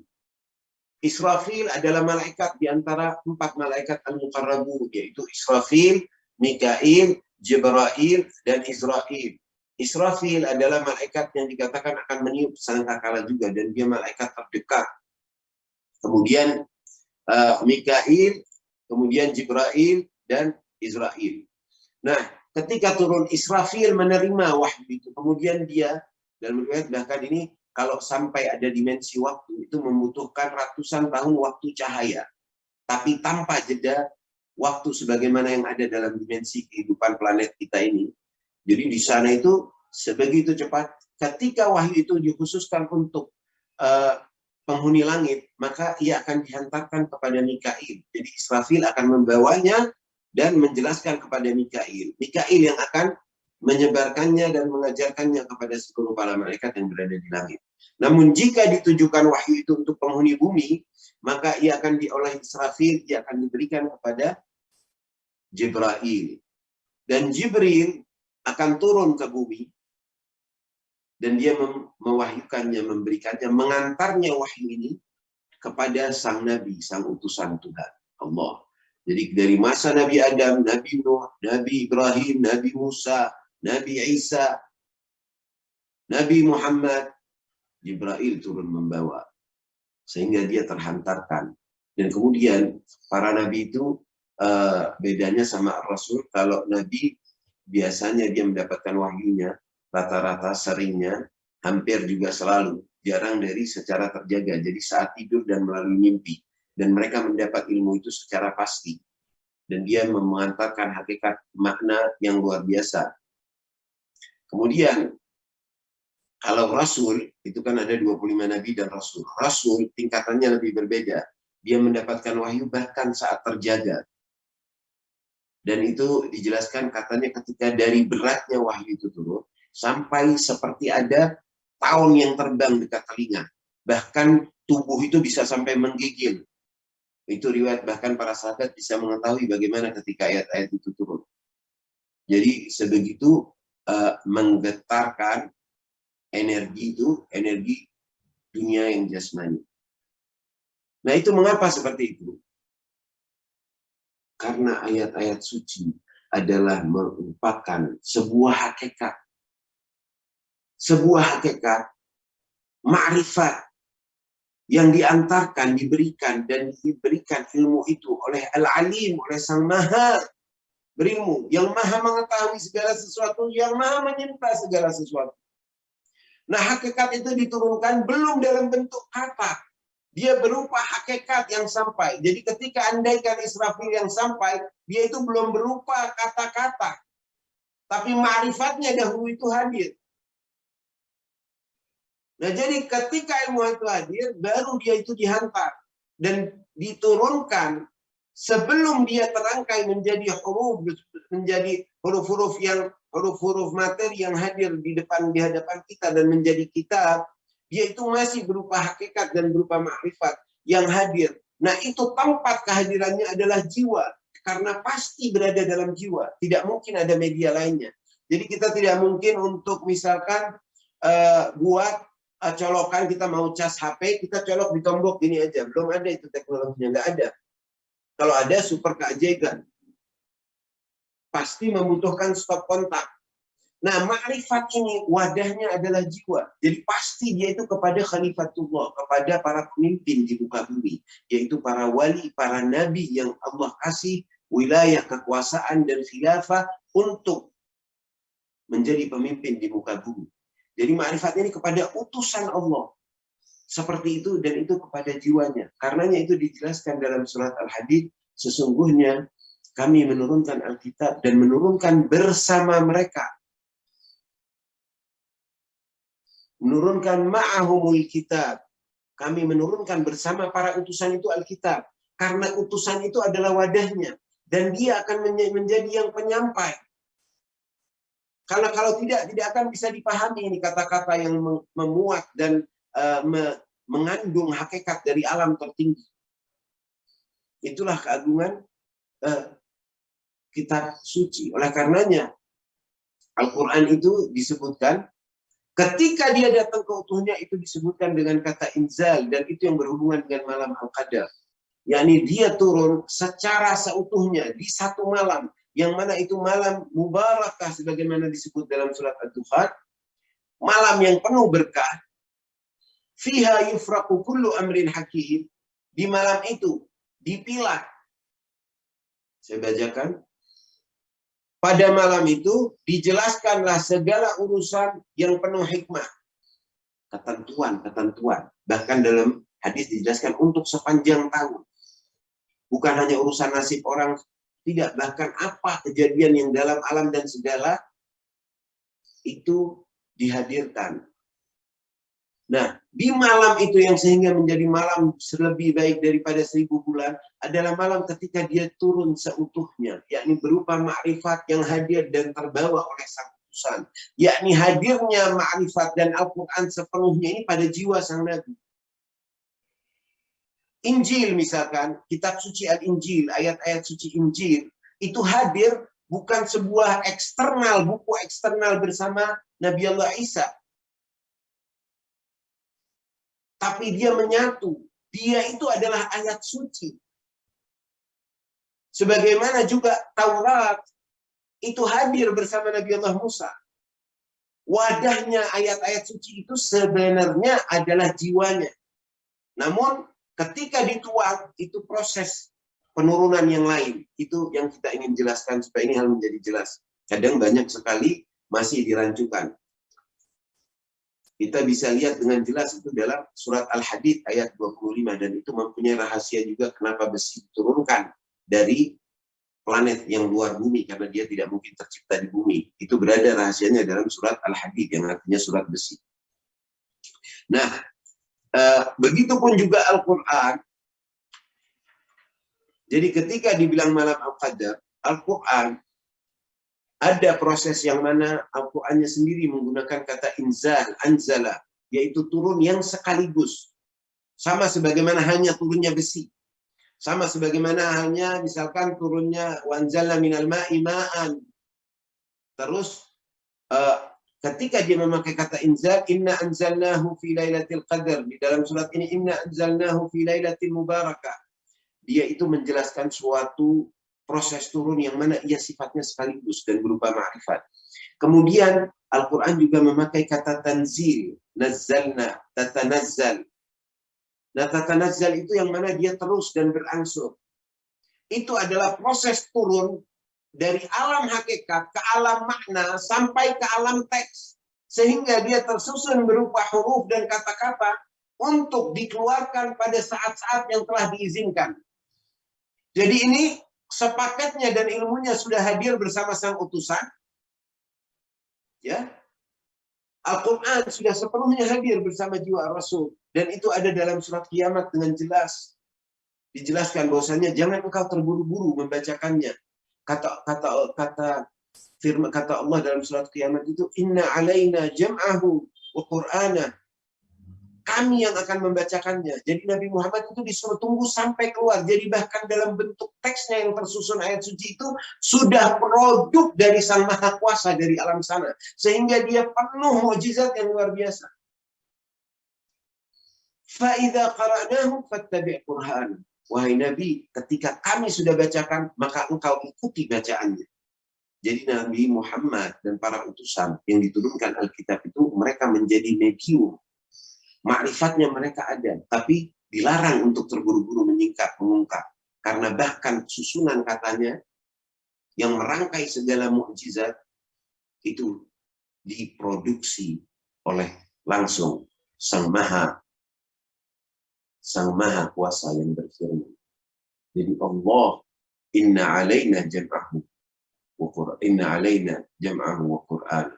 C: Israfil adalah malaikat di antara 4 malaikat al-muqarrabun, yaitu Israfil, Mikail, Jibril, dan Israfil. Israfil adalah malaikat yang dikatakan akan meniup sangkakala juga, dan dia malaikat terdekat. Kemudian Mikail, kemudian Jibril, dan Israel. Nah, ketika turun Israfil menerima wahyu itu, kemudian dia, dalam riwayat bahkan ini kalau sampai ada dimensi waktu, itu membutuhkan ratusan tahun waktu cahaya. Tapi tanpa jeda waktu sebagaimana yang ada dalam dimensi kehidupan planet kita ini. Jadi di sana itu sebegitu cepat. Ketika wahyu itu dikhususkan untuk penghuni langit, maka ia akan dihantarkan kepada Mikail. Jadi Israfil akan membawanya dan menjelaskan kepada Mikail. Mikail yang akan menyebarkannya dan mengajarkannya kepada seluruh para malaikat yang berada di langit. Namun jika ditujukan wahyu itu untuk penghuni bumi, maka ia akan oleh Israfil, ia akan diberikan kepada Jibril. Dan Jibril akan turun ke bumi dan dia mewahyukannya, memberikannya, mengantarnya wahyu ini kepada sang nabi, sang utusan Tuhan Allah. Jadi dari masa Nabi Adam, Nabi Nuh, Nabi Ibrahim, Nabi Musa, Nabi Isa, Nabi Muhammad, Jibril turun membawa. Sehingga dia terhantarkan. Dan kemudian para nabi itu bedanya sama Rasul. Kalau nabi biasanya dia mendapatkan wahyunya, rata-rata seringnya, hampir juga selalu, jarang dari secara terjaga. Jadi saat tidur dan melalui mimpi. Dan mereka mendapat ilmu itu secara pasti. Dan dia mengantarkan hakikat makna yang luar biasa. Kemudian, Kalau Rasul, itu kan ada 25 Nabi dan Rasul. Rasul tingkatannya lebih berbeda. Dia mendapatkan wahyu bahkan saat terjaga. Dan itu dijelaskan katanya ketika dari beratnya wahyu itu turun, sampai seperti ada tahun yang terbang dekat telinga. Bahkan tubuh itu bisa sampai menggigil. Itu riwayat bahkan para sahabat bisa mengetahui bagaimana ketika ayat-ayat itu turun. Jadi sebegitu menggetarkan energi itu, energi dunia yang jasmani. Nah itu mengapa seperti itu? Karena ayat-ayat suci adalah merupakan sebuah hakikat. Sebuah hakikat, ma'rifat, yang diantarkan, diberikan, dan diberikan ilmu itu oleh Al-Alim, oleh Sang Maha berilmu, yang Maha mengetahui segala sesuatu, yang Maha menyinta segala sesuatu. Nah, hakikat itu diturunkan belum dalam bentuk kata. Dia berupa hakikat yang sampai. Jadi ketika andaikan Israfil yang sampai, dia itu belum berupa kata-kata. Tapi ma'rifatnya dahulu itu hadir. Nah, jadi ketika ilmu itu hadir, baru dia itu dihantar. Dan diturunkan sebelum dia terangkai menjadi huruf-huruf yang huruf-huruf materi yang hadir di hadapan kita dan menjadi kitab, dia itu masih berupa hakikat dan berupa ma'rifat yang hadir. Nah, itu tempat kehadirannya adalah jiwa, karena pasti berada dalam jiwa. Tidak mungkin ada media lainnya. Jadi kita tidak mungkin untuk misalkan buat colokan, kita mau cas HP, kita colok di tombol ini aja. Belum ada itu teknologinya, nggak ada. Kalau ada super keajaiban. Pasti membutuhkan stop kontak. Nah, ma'rifat ini wadahnya adalah jiwa. Jadi pasti dia itu kepada khalifatullah, kepada para pemimpin di muka bumi, yaitu para wali, para nabi yang Allah kasih wilayah, kekuasaan, dan khilafah untuk menjadi pemimpin di muka bumi. Jadi ma'rifat ini kepada utusan Allah. Seperti itu, dan itu kepada jiwanya. Karenanya itu dijelaskan dalam surat Al-Hadid, sesungguhnya kami menurunkan Alkitab dan menurunkan bersama mereka. Menurunkan ma'ahumul kitab. Kami menurunkan bersama para utusan itu Alkitab. Karena utusan itu adalah wadahnya. Dan dia akan menjadi yang penyampai. Karena kalau tidak akan bisa dipahami ini kata-kata yang memuat dan mengandung hakikat dari alam tertinggi. Itulah keagungan kitab suci. Oleh karenanya, Al-Quran itu disebutkan, ketika dia datang ke utuhnya itu disebutkan dengan kata inzal, dan itu yang berhubungan dengan malam Al-Qadar. Yakni dia turun secara seutuhnya di satu malam, yang mana itu malam mubarakah sebagaimana disebut dalam surat Ad-Dukhan, malam yang penuh berkah. Fiha yufraqu kullu amrin hakim. Di malam itu dipilah. Saya bacakan. Pada malam itu dijelaskanlah segala urusan yang penuh hikmah. Ketentuan. Bahkan dalam hadis dijelaskan untuk sepanjang tahun. Bukan hanya urusan nasib orang, tidak, bahkan apa kejadian yang dalam alam dan segala itu dihadirkan. Nah, di malam itu yang sehingga menjadi malam lebih baik daripada 1000 bulan adalah malam ketika dia turun seutuhnya, yakni berupa ma'rifat yang hadir dan terbawa oleh sang utusan, yakni hadirnya ma'rifat dan Al-Quran sepenuhnya ini pada jiwa sang Nabi. Injil misalkan, kitab suci Al-Injil, ayat-ayat suci Injil, itu hadir bukan sebuah eksternal, buku eksternal bersama Nabi Allah Isa. Tapi dia menyatu. Dia itu adalah ayat suci. Sebagaimana juga Taurat itu hadir bersama Nabi Allah Musa. Wadahnya ayat-ayat suci itu sebenarnya adalah jiwanya. Namun ketika dituang, itu proses penurunan yang lain. Itu yang kita ingin jelaskan supaya ini hal menjadi jelas. Kadang banyak sekali masih dirancukan. Kita bisa lihat dengan jelas itu dalam surat Al-Hadid ayat 25. Dan itu mempunyai rahasia juga kenapa besi diturunkan dari planet yang luar bumi. Karena dia tidak mungkin tercipta di bumi. Itu berada rahasianya dalam surat Al-Hadid yang artinya surat besi. Nah, begitupun juga Al-Quran. Jadi ketika dibilang malam Al-Qadar, Al-Quran ada proses yang mana Al-Qurannya sendiri menggunakan kata inzal, anzala, yaitu turun yang sekaligus. Sama sebagaimana hanya turunnya besi. Sama sebagaimana hanya misalkan turunnya wanzalna minal ma'i ma'an. Terus ketika dia memakai kata inzal, inna anzalnahu fi lailatul qadar. Di dalam surat ini, inna anzalnahu fi lailatul mubarakah. Dia itu menjelaskan suatu proses turun yang mana ia sifatnya sekaligus dan berupa ma'rifat. Kemudian Al-Quran juga memakai kata tanzil, nazzalna, tatanazzal. Nah, tatanazzal itu yang mana dia terus dan berangsur. Itu adalah proses turun dari alam hakikat ke alam makna sampai ke alam teks. Sehingga dia tersusun berupa huruf dan kata-kata untuk dikeluarkan pada saat-saat yang telah diizinkan. Jadi ini sepakatnya dan ilmunya sudah hadir bersama sang utusan. Ya. Al-Quran sudah sepenuhnya hadir bersama jiwa Rasul. Dan itu ada dalam surat Kiamat dengan jelas. Dijelaskan bahwasanya jangan engkau terburu-buru membacakannya. Kata Allah dalam surat Kiamat itu, inna alaina jam'ahu wa qur'ana. Kami yang akan membacakannya. Jadi Nabi Muhammad itu disuruh tunggu sampai keluar. Jadi bahkan dalam bentuk teksnya yang tersusun ayat suci itu sudah produk dari Sang Maha Kuasa dari alam sana. Sehingga dia penuh mukjizat yang luar biasa. فَإِذَا قَرَأْنَاهُ فَاتَّبِعْ قُرْآنَهُ. Wahai Nabi, ketika kami sudah bacakan, maka engkau ikuti bacaannya. Jadi Nabi Muhammad dan para utusan yang diturunkan Alkitab itu, mereka menjadi medium. Ma'rifatnya mereka ada, tapi dilarang untuk terburu-buru menyingkap, mengungkap. Karena bahkan susunan katanya yang merangkai segala mukjizat itu diproduksi oleh langsung Sang Maha Kuasa yang berfirman. Jadi Allah, inna alaina jam'ahu wa Qur'an, inna alaina jam'ahu wa Qur'an.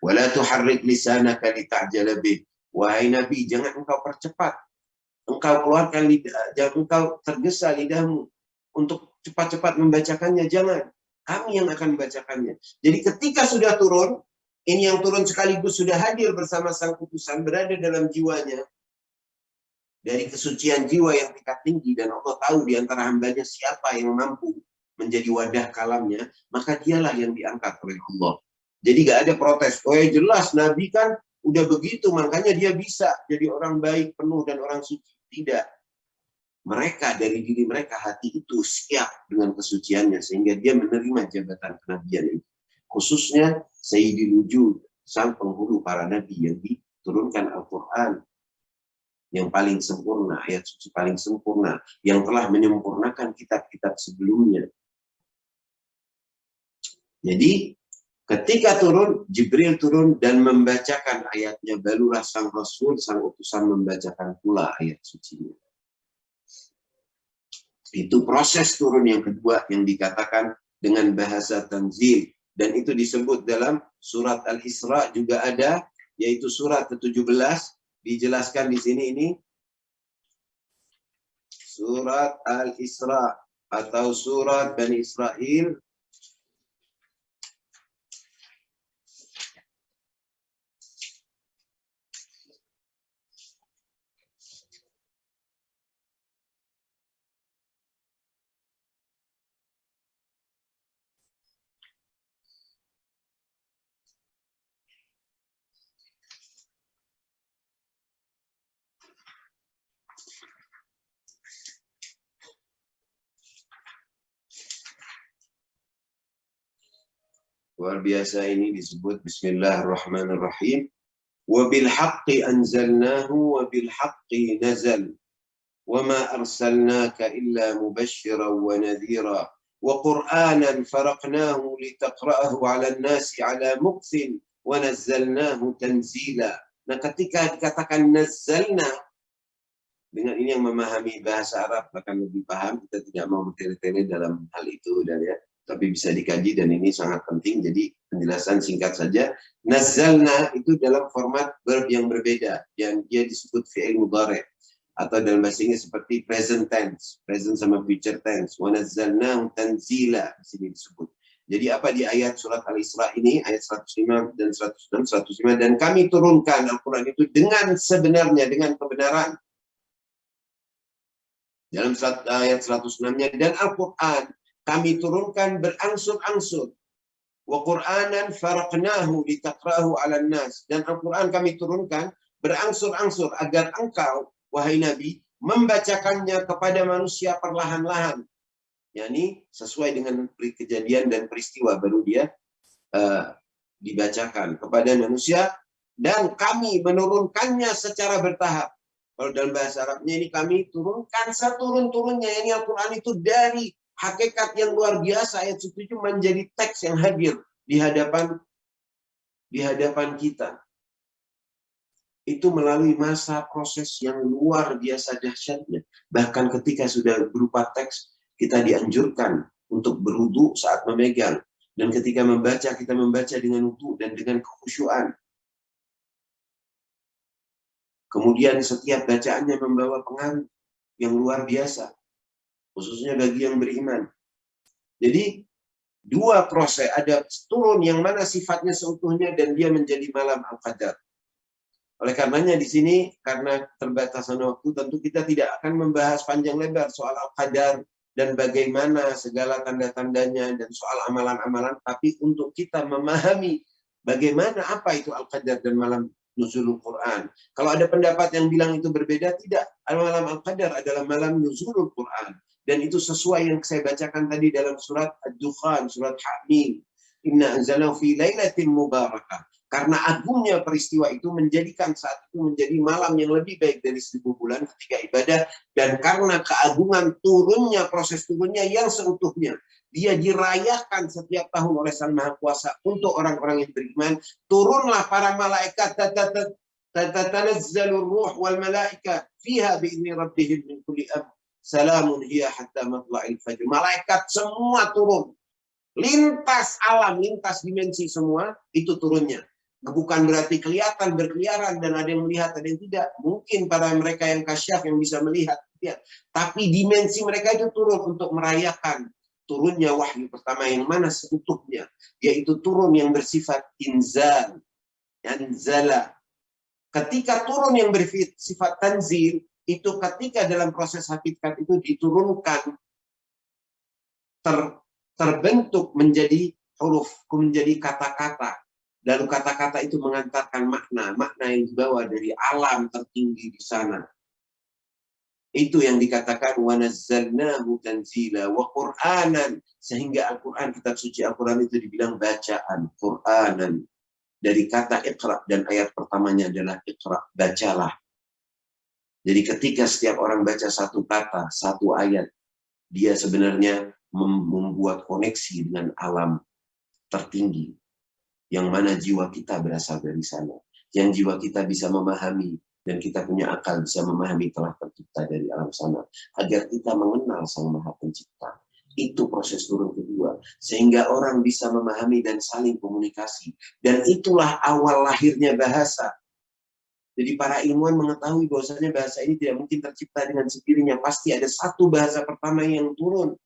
C: Wa la tuharrik lisanaka lita'jala bih. Wahai Nabi, jangan engkau percepat. Engkau keluarkan lidah, jangan engkau tergesa lidahmu untuk cepat-cepat membacakannya. Jangan. Kami yang akan membacakannya. Jadi ketika sudah turun, ini yang turun sekaligus sudah hadir bersama sang utusan, berada dalam jiwanya. Dari kesucian jiwa yang tingkat tinggi, dan Allah tahu di antara hambanya siapa yang mampu menjadi wadah kalamnya, maka dialah yang diangkat oleh Allah. Jadi gak ada protes. Oh ya jelas, Nabi kan udah begitu, makanya dia bisa jadi orang baik, penuh, dan orang suci. Tidak. Mereka, dari diri mereka, hati itu siap dengan kesuciannya, sehingga dia menerima jabatan kenabian itu. Khususnya Sayyidil Wujud, sang penghulu para nabi yang diturunkan Al-Quran. Yang paling sempurna, ayat suci paling sempurna, yang telah menyempurnakan kitab-kitab sebelumnya. Jadi, ketika turun, Jibril turun dan membacakan ayatnya. Barulah sang Rasul, sang utusan membacakan pula ayat sucinya. Itu proses turun yang kedua yang dikatakan dengan bahasa tanzil. Dan itu disebut dalam surat Al-Isra juga ada, yaitu surat ke-17. Dijelaskan di sini ini. Surat Al-Isra atau surat Bani Israel. Luar biasa ini disebut Bismillahirrahmanirrahim. Wa bil haqqi anzalnahu wa bil haqqi nazal. Wa ma arsalnaka illa mubasysyiran wa nadhira. Wa Qur'anan faraqnahu litaqra'ahu 'alan nasi 'ala mukthin wa nazzalnahu tanzila. Nah, ketika dikatakan nazzalna, dengan ini yang memahami bahasa Arab akan lebih paham, kita tidak mau bertele-tele dalam hal itu dan ya. tapi bisa dikaji dan ini sangat penting. Jadi penjelasan singkat saja. Nazzalna itu dalam format verb yang berbeda, yang dia disebut fi'il mudhari'. Atau dalam bahasa Inggris seperti present tense, present sama future tense. Wa nazzalnahu tanzila di sini disebut. Jadi apa di ayat surat Al-Isra ini, ayat 105 dan 106, 105, dan kami turunkan Al-Quran itu dengan sebenarnya, dengan kebenaran. Dalam ayat 106-nya, dan Al-Quran kami turunkan berangsur-angsur. Wa Qur'anan faraqnahu litaqra'ahu 'alan nas. Dan Al-Quran kami turunkan berangsur-angsur agar engkau, wahai Nabi, membacakannya kepada manusia perlahan-lahan. yakni sesuai dengan kejadian dan peristiwa baru dia dibacakan kepada manusia, dan kami menurunkannya secara bertahap. Kalau dalam bahasa Arabnya ini kami turunkan seturun-turunnya. Ini Al-Quran itu dari hakikat yang luar biasa, ayat 7 menjadi teks yang hadir di hadapan kita. Itu melalui masa proses yang luar biasa dahsyatnya. Bahkan ketika sudah berupa teks, kita dianjurkan untuk berwudu saat memegang. Dan ketika membaca, kita membaca dengan wudu dan dengan kekhusyuan. Kemudian setiap bacaannya membawa pengaruh yang luar biasa, khususnya bagi yang beriman. Jadi, dua proses, ada turun yang mana sifatnya seutuhnya dan dia menjadi malam Al-Qadar. Oleh karenanya di sini, karena terbatasan waktu, tentu kita tidak akan membahas panjang lebar soal Al-Qadar dan bagaimana segala tanda-tandanya dan soal amalan-amalan. Tapi untuk kita memahami bagaimana apa itu Al-Qadar dan malam Nuzulul Quran. Kalau ada pendapat yang bilang itu berbeda, tidak. Malam Al-Qadar adalah malam Nuzulul Quran. Dan itu sesuai yang saya bacakan tadi dalam surat Ad-Dukhan, surat Hamim. Inna anzalnahu fi lailatin mubarakah. Karena agungnya peristiwa itu menjadikan saat itu menjadi malam yang lebih baik dari 1000 bulan ketika ibadah. Dan karena keagungan turunnya, proses turunnya yang seutuhnya, dia dirayakan setiap tahun oleh Sang Maha Kuasa untuk orang-orang yang beriman. Turunlah para malaikat, tatanazzalur ruh wal malaika fiha bi'izni rabbihim min kulli amr. Salamun hiya hatta matla'il fajr. Malaikat semua turun. Lintas alam, lintas dimensi semua, itu turunnya. Bukan berarti kelihatan berkeliaran dan ada yang melihat, ada yang tidak. Mungkin para mereka yang kasyaf yang bisa melihat. Ya. Tapi dimensi mereka itu turun untuk merayakan turunnya wahyu pertama yang mana seutuhnya. Yaitu turun yang bersifat inzal. Anzala. Ketika turun yang bersifat tanzil, itu ketika dalam proses hakikat itu diturunkan, terbentuk menjadi huruf, menjadi kata-kata. Lalu kata-kata itu mengantarkan makna yang dibawa dari alam tertinggi di sana. Itu yang dikatakan wa nazzalnahu tanzila wa Qur'anan, sehingga Al-Qur'an, kitab suci Al-Qur'an itu dibilang bacaan, Qur'anan. Dari kata iqra, dan ayat pertamanya adalah iqra, bacalah. Jadi ketika setiap orang baca satu kata, satu ayat, dia sebenarnya membuat koneksi dengan alam tertinggi, yang mana jiwa kita berasal dari sana, yang jiwa kita bisa memahami dan kita punya akal bisa memahami telah tercipta dari alam sana, agar kita mengenal Sang Maha Pencipta. Itu proses turun kedua, sehingga orang bisa memahami dan saling komunikasi. Dan itulah awal lahirnya bahasa. Jadi para ilmuwan mengetahui bahwasanya bahasa ini tidak mungkin tercipta dengan sendirinya, pasti ada satu bahasa pertama yang turun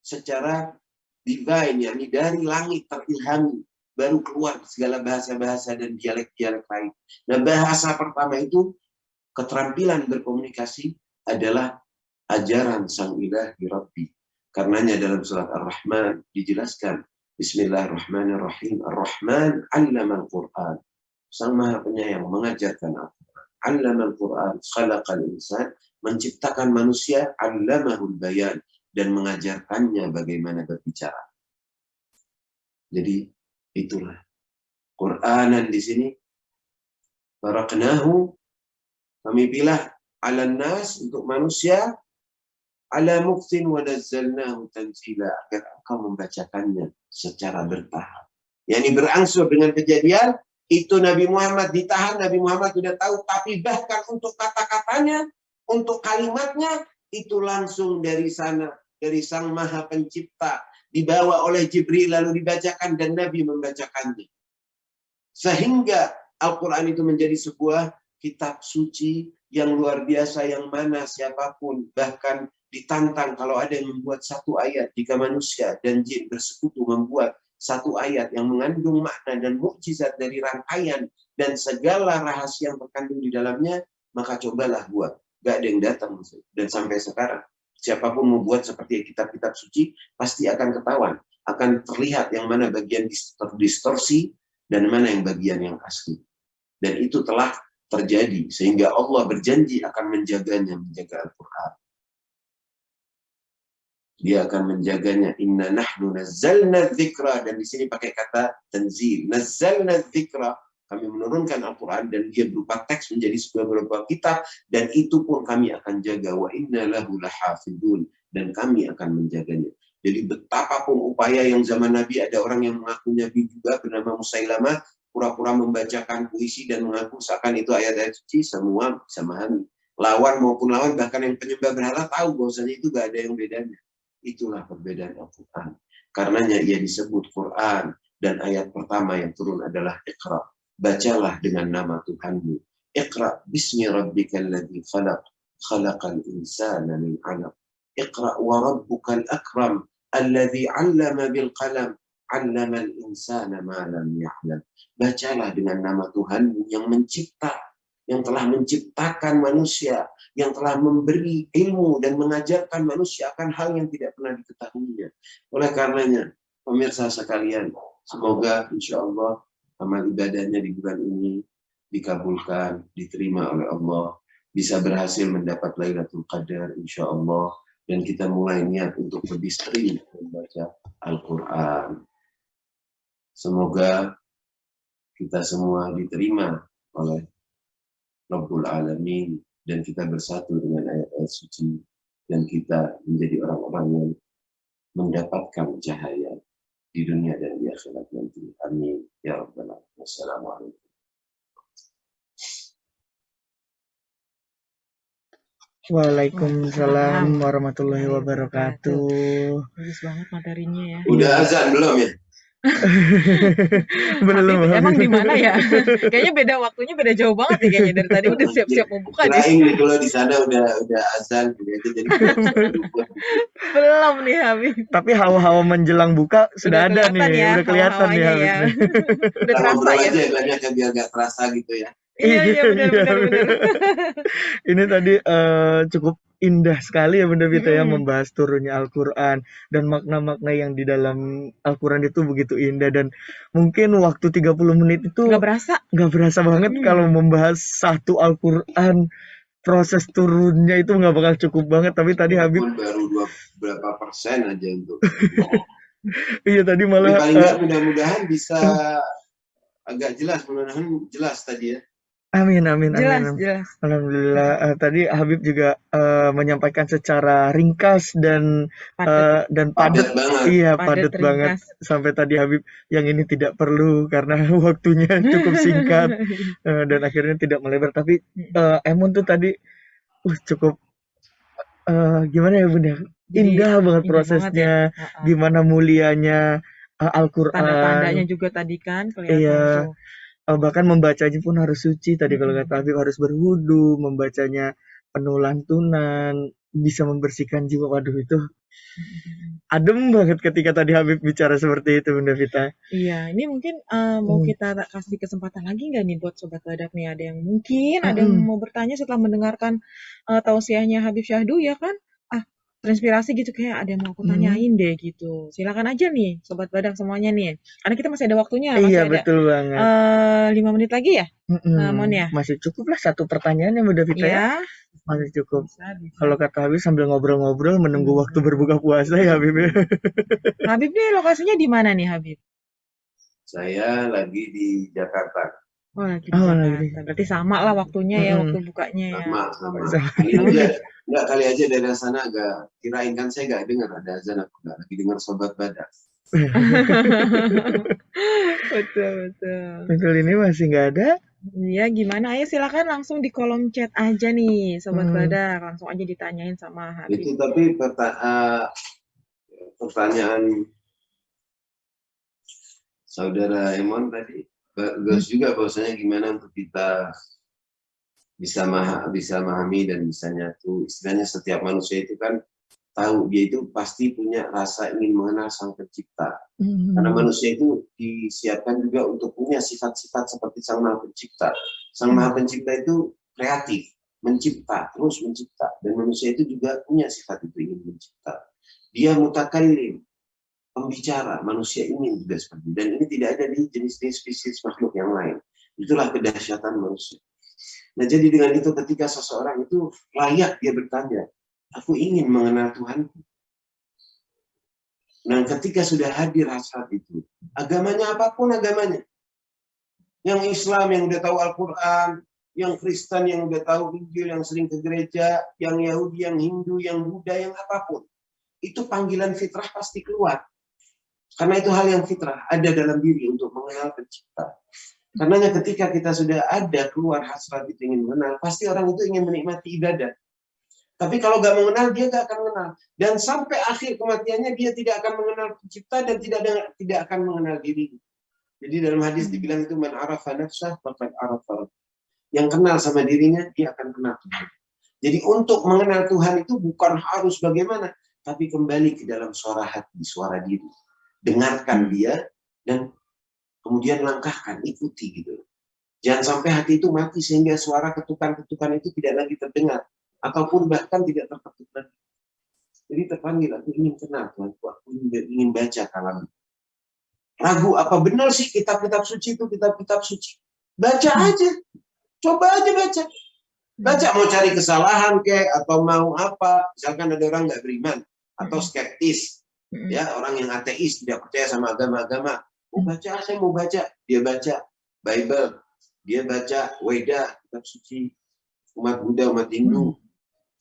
C: secara divine, yakni dari langit terilhami, baru keluar segala bahasa-bahasa dan dialek-dialek lain. Nah, bahasa pertama itu, keterampilan berkomunikasi, adalah ajaran Sang Ilahi Rabbi. Karenanya dalam surat Ar-Rahman dijelaskan, Bismillahirrahmanirrahim, Ar-Rahman 'allamal Qur'an. Sang Maha Penyayang mengajarkan Al-Quran. 'Allamal Qur'an, khalaqal insan, menciptakan manusia, 'allamahul bayan, dan mengajarkannya bagaimana berbicara. Jadi itulah Qur'anan di sini. Faraqnahu, kami pilih alan nas, untuk manusia, ala muktin wa nazzalnahu tanzila, agar engkau membacakannya secara bertahap. Yani berangsur dengan kejadian itu Nabi Muhammad ditahan, Nabi Muhammad sudah tahu, tapi bahkan untuk kata-katanya, untuk kalimatnya, itu langsung dari sana, dari Sang Maha Pencipta. dibawa oleh Jibril lalu dibacakan dan Nabi membacakannya. Sehingga Al-Quran itu menjadi sebuah kitab suci yang luar biasa, yang mana siapapun bahkan ditantang kalau ada yang membuat satu ayat. Jika manusia dan jin bersekutu membuat satu ayat yang mengandung makna dan mukjizat dari rangkaian dan segala rahasia yang terkandung di dalamnya, maka cobalah buat. Gak ada yang datang. Dan sampai sekarang siapapun membuat seperti kitab-kitab suci pasti akan ketahuan, akan terlihat yang mana bagian terdistorsi dan mana yang bagian yang asli. Dan itu telah terjadi sehingga Allah berjanji akan menjaganya, menjaga Al-Quran. Dia akan menjaganya. Inna nahnu nazzalna dzikra, dan di sini pakai kata tanzil. Nazzalna dzikra, kami menurunkan Al-Quran dan dia berupa teks menjadi sebuah berupa kitab, dan itu pun kami akan jaga. Wa inna lahu lahafidun, dan kami akan menjaganya. Jadi betapapun upaya yang zaman Nabi ada orang yang mengaku Nabi juga bernama Musailamah, pura-pura membacakan puisi dan mengaku seakan itu ayat-ayat suci, semua bisa memahami. Lawan maupun lawan, bahkan yang penyembah berhala tahu bahwasanya itu gak ada yang bedanya. Itulah perbedaan Al-Quran. Karenanya ia disebut Quran, dan ayat pertama yang turun adalah Iqra. Bacalah dengan nama Tuhanmu. Iqra bismi rabbikal ladzi khalaq, khalaqal insana min 'alaq. Iqra wa rabbukal akram, alladzi 'allama bil qalam, 'allamal insana ma lam ya'lam. Bacalah dengan nama Tuhanmu yang mencipta, yang telah menciptakan manusia, yang telah memberi ilmu dan mengajarkan manusia akan hal yang tidak pernah diketahuinya. Oleh karenanya, pemirsa sekalian, semoga insya Allah amal ibadahnya di bulan ini dikabulkan, diterima oleh Allah, bisa berhasil mendapat Lailatul Qadar insya Allah, dan kita mulai niat untuk lebih sering membaca Al-Quran. Semoga kita semua diterima oleh Rabbul Alamin, dan kita bersatu dengan ayat-ayat suci, dan kita menjadi orang-orang yang mendapatkan cahaya di dunia dan di akhirat nanti. Amin ya rabbal alamin. Wassalamualaikum.
A: Waalaikumsalam warahmatullahi wabarakatuh.
B: Bagus banget materinya ya.
C: Udah azan belum ya?
A: Belum.
B: Habib, emang di mana ya? Kayaknya beda waktunya, beda jauh banget ya kayaknya, dari tadi udah siap-siap mau buka nih.
C: Kirain nih kalau di sana udah azan gitu, jadi
B: Belum nih Habib.
A: Tapi hawa-hawa menjelang buka sudah ada nih,
B: kelihatan ya,
A: udah kelihatan nih
B: hawa-hawanya ya.
A: habis.
B: Udah terasa
C: ngobrol
B: ya.
C: aja banyak biar gak terasa gitu ya.
B: Iya benar.
A: Ini tadi cukup indah sekali ya Bunda Vita ya, membahas turunnya Al-Quran dan makna-makna yang di dalam Al-Quran itu begitu indah, dan mungkin waktu 30 menit itu nggak berasa banget kalau membahas satu Al-Quran. Proses turunnya itu nggak bakal cukup banget, tapi tadi Habib
C: baru berapa persen aja untuk
A: iya tadi malah
C: paling nggak mudah-mudahan bisa agak jelas, mudah-mudahan jelas tadi ya.
A: Amin.
B: Jelas.
A: Alhamdulillah. Tadi Habib juga menyampaikan secara ringkas dan padat
C: banget.
A: Iya, padat banget. Sampai tadi Habib yang ini tidak perlu karena waktunya cukup singkat dan akhirnya tidak melebar. Tapi Emun tuh tadi cukup gimana ya Bunda? Indah banget prosesnya, ya. Gimana mulianya Al-Quran.
B: Tanda-tandanya juga tadi kan kelihatan.
A: Iya. Bahkan membacanya pun harus suci tadi kalau kata Habib, harus berwudu, membacanya penuh lantunan, bisa membersihkan jiwa. Waduh, itu adem banget ketika tadi Habib bicara seperti itu Bunda Vita.
B: Iya, ini mungkin mau kita kasih kesempatan lagi nggak nih buat Sobat Badak nih, ada yang mungkin ada yang mau bertanya setelah mendengarkan tausiahnya Habib Syahdu ya kan? Terinspirasi gitu, kayak ada yang mau aku tanyain deh gitu. Silakan aja nih Sobat Badak semuanya nih. Karena kita masih ada waktunya, masih
A: iya,
B: ada
A: betul banget.
B: 5 menit lagi ya? Mon ya?
A: Masih cukup lah satu pertanyaan ya Bunda Vita ya. Masih cukup.
B: Bisa.
A: Kalau kata Habib sambil ngobrol-ngobrol menunggu waktu berbuka puasa ya Habib.
B: Habib nih lokasinya di mana nih Habib?
C: Saya lagi di Jakarta.
B: Oh, lagi di Jakarta. Berarti sama lah waktunya ya, waktu bukanya ya.
C: Sama. Enggak, kali aja dari sana agak kirain kan saya enggak dengar ada azan, aku enggak lagi dengar Sobat Badak.
B: Betul.
A: Ini masih enggak ada.
B: Iya, gimana? Ayo silakan langsung di kolom chat aja nih Sobat Badak, langsung aja ditanyain sama Habib.
C: Itu tapi pertanyaan Saudara Emon tadi bagus juga bahwasanya gimana untuk kita bisa memahami dan bisa nyatu. Istilahnya setiap manusia itu kan tahu dia itu pasti punya rasa ingin mengenal Sang Pencipta. Karena manusia itu disiapkan juga untuk punya sifat-sifat seperti Sang Maha Pencipta. Sang Maha Pencipta itu kreatif, mencipta, terus mencipta. Dan manusia itu juga punya sifat itu, ingin mencipta. Dia mutakallim, pembicara, manusia ingin juga seperti itu. Dan ini tidak ada di jenis-jenis spesies makhluk yang lain. Itulah kedahsyatan manusia. Nah, jadi dengan itu ketika seseorang itu layak dia bertanya, aku ingin mengenal Tuhanku. Dan ketika sudah hadir hasrat itu, agamanya apapun agamanya. Yang Islam yang udah tahu Al-Quran, yang Kristen yang udah tahu Injil, yang sering ke gereja, yang Yahudi, yang Hindu, yang Buddha, yang apapun. Itu panggilan fitrah pasti keluar. Karena itu hal yang fitrah, ada dalam diri untuk mengenal Pencipta. Karenanya ketika kita sudah ada keluar hasrat itu ingin mengenal, pasti orang itu ingin menikmati ibadah. Tapi kalau nggak mengenal, dia nggak akan mengenal. Dan sampai akhir kematiannya, dia tidak akan mengenal Pencipta dan tidak akan mengenal diri. Jadi dalam hadis dibilang itu, man arafa nafsah, faqad arafa. Yang kenal sama dirinya, dia akan kenal Tuhan. Jadi untuk mengenal Tuhan itu bukan harus bagaimana, tapi kembali ke dalam suara hati, suara diri. Dengarkan dia, dan kemudian langkahkan, ikuti gitu. Jangan sampai hati itu mati sehingga suara ketukan-ketukan itu tidak lagi terdengar. Ataupun bahkan tidak terketuk lagi. Jadi terpanggil, aku ingin kenal Tuhan, aku ingin baca kalam. Ragu, apa benar sih kitab-kitab suci itu kitab-kitab suci? Baca aja. Coba aja baca. Baca mau cari kesalahan kayak, atau mau apa. Misalkan ada orang nggak beriman, atau skeptis. Ya, orang yang ateis, tidak percaya sama agama-agama. Mau baca, saya mau baca. Dia baca Bible, dia baca Weda, kitab suci umat Buddha, umat Hindu.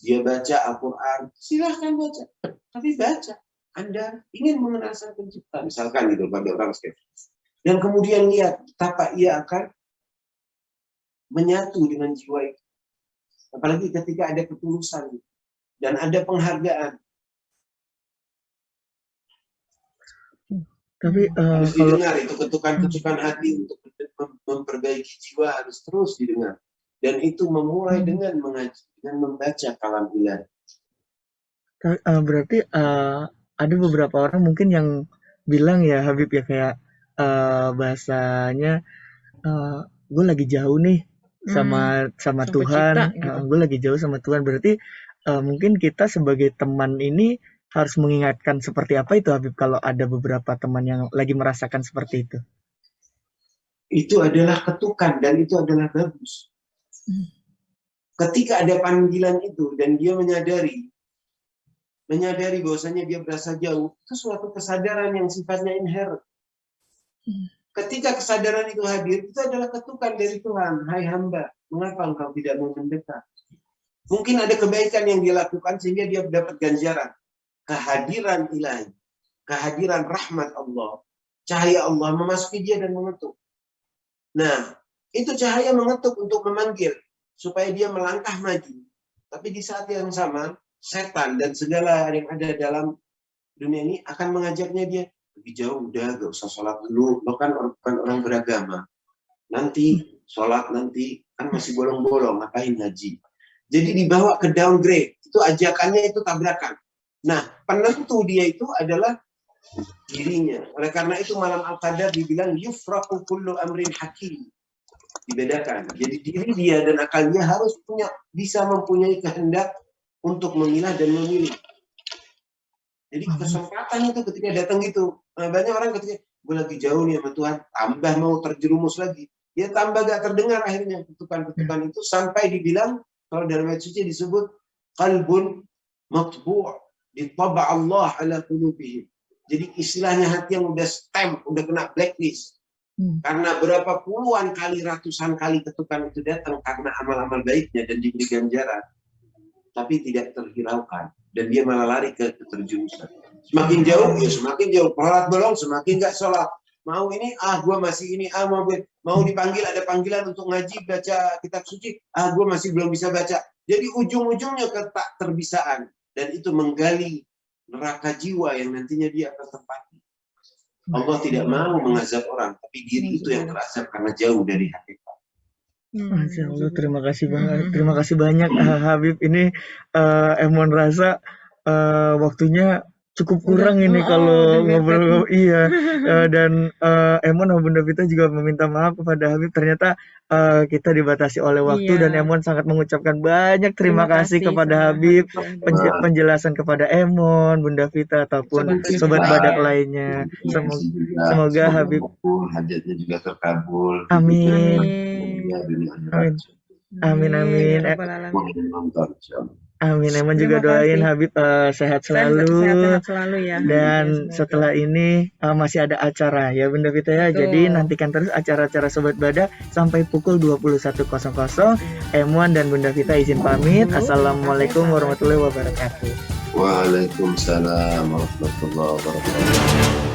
C: Dia baca Al-Quran, silahkan baca. Tapi baca. Anda ingin mengenal Sang Pencipta, misalkan gitu pada orang skeptis. Dan kemudian lihat betapa ia akan menyatu dengan jiwa itu. Apalagi ketika ada ketulusan dan ada penghargaan.
A: Tapi
C: harus
A: kalau
C: didengar itu ketukan-ketukan hati untuk memperbaiki jiwa harus terus didengar. Dan itu memulai dengan mengaji, dengan membaca kalam ilahi.
A: berarti ada beberapa orang mungkin yang bilang ya Habib ya kayak bahasanya gue lagi jauh nih sama
B: Sama
A: Tuhan,
B: Pencipta, gitu.
A: gue lagi jauh sama Tuhan. Berarti mungkin kita sebagai teman ini harus mengingatkan seperti apa itu Habib kalau ada beberapa teman yang lagi merasakan seperti itu?
C: Itu adalah ketukan dan itu adalah bagus. Ketika ada panggilan itu dan dia menyadari bahwasanya dia berasa jauh, itu suatu kesadaran yang sifatnya inherent. Ketika kesadaran itu hadir, itu adalah ketukan dari Tuhan. Hai hamba, mengapa engkau tidak mau mendekat? Mungkin ada kebaikan yang dia lakukan sehingga dia dapat ganjaran. Kehadiran ilahi, kehadiran rahmat Allah, cahaya Allah memasuki dia dan mengetuk. Nah, itu cahaya mengetuk untuk memanggil supaya dia melangkah maju. Tapi di saat yang sama, setan dan segala yang ada dalam dunia ini akan mengajaknya dia lebih jauh, udah gak usah sholat dulu, lo kan bukan orang beragama. Nanti sholat nanti kan masih bolong-bolong, ngapain haji? Jadi dibawa ke downgrade, itu ajakannya itu tabrakan. Nah, penentu dia itu adalah dirinya. Oleh karena itu malam Al-Qadar dibilang yufraqu kullu amrin hakim. Dibedakan. Jadi diri dia dan akalnya harus bisa mempunyai kehendak untuk memilah dan memilih. Jadi kesempatan itu ketika datang itu, banyak orang ketika gue lagi jauh nih sama Tuhan, tambah mau terjerumus lagi, dia tambah gak terdengar akhirnya ketukan-ketukan itu sampai dibilang kalau dalam ayat suci disebut qalbun matbu' ditaba Allah ala qulubihim. Jadi istilahnya hati yang udah stamp, udah kena blacklist. Karena berapa puluhan kali, ratusan kali ketukan itu datang karena amal-amal baiknya dan diberi ganjaran, tapi tidak terhiraukan. Dan dia malah lari ke keterjerumusan. Semakin jauh, ya semakin jauh. Sholat bolong, semakin nggak sholat. Mau ini, gue masih ini, mau dipanggil, ada panggilan untuk ngaji, baca kitab suci, gue masih belum bisa baca. Jadi ujung-ujungnya ke tak terbisaan. Dan itu menggali neraka jiwa yang nantinya dia akan tempati. Allah tidak mau mengazab orang, tapi diri itu yang terazab karena jauh dari hakikat.
A: Masya Allah, terima kasih banget, terima kasih banyak Habib. Ini Emon rasa waktunya cukup kurang ini kalau ngobrol. Iya, dan Emon sama Bunda Vita juga meminta maaf kepada Habib. Ternyata kita dibatasi oleh waktu, dan Emon sangat mengucapkan banyak terima kasih kepada Habib, penjelasan kepada Emon, Bunda Vita ataupun sobat badak lainnya. Semoga Habib
C: hajatnya juga terkabul.
A: Amin. Amin. Amin. Amin. Emang juga doain Habib sehat selalu.
B: Sehat selalu ya.
A: Dan setelah ini masih ada acara ya Bunda Vita ya. Jadi nantikan terus acara-acara Sobat Badak sampai pukul 21.00. Emon dan Bunda Vita izin pamit. Assalamualaikum warahmatullahi wabarakatuh.
C: Waalaikumsalam warahmatullahi wabarakatuh.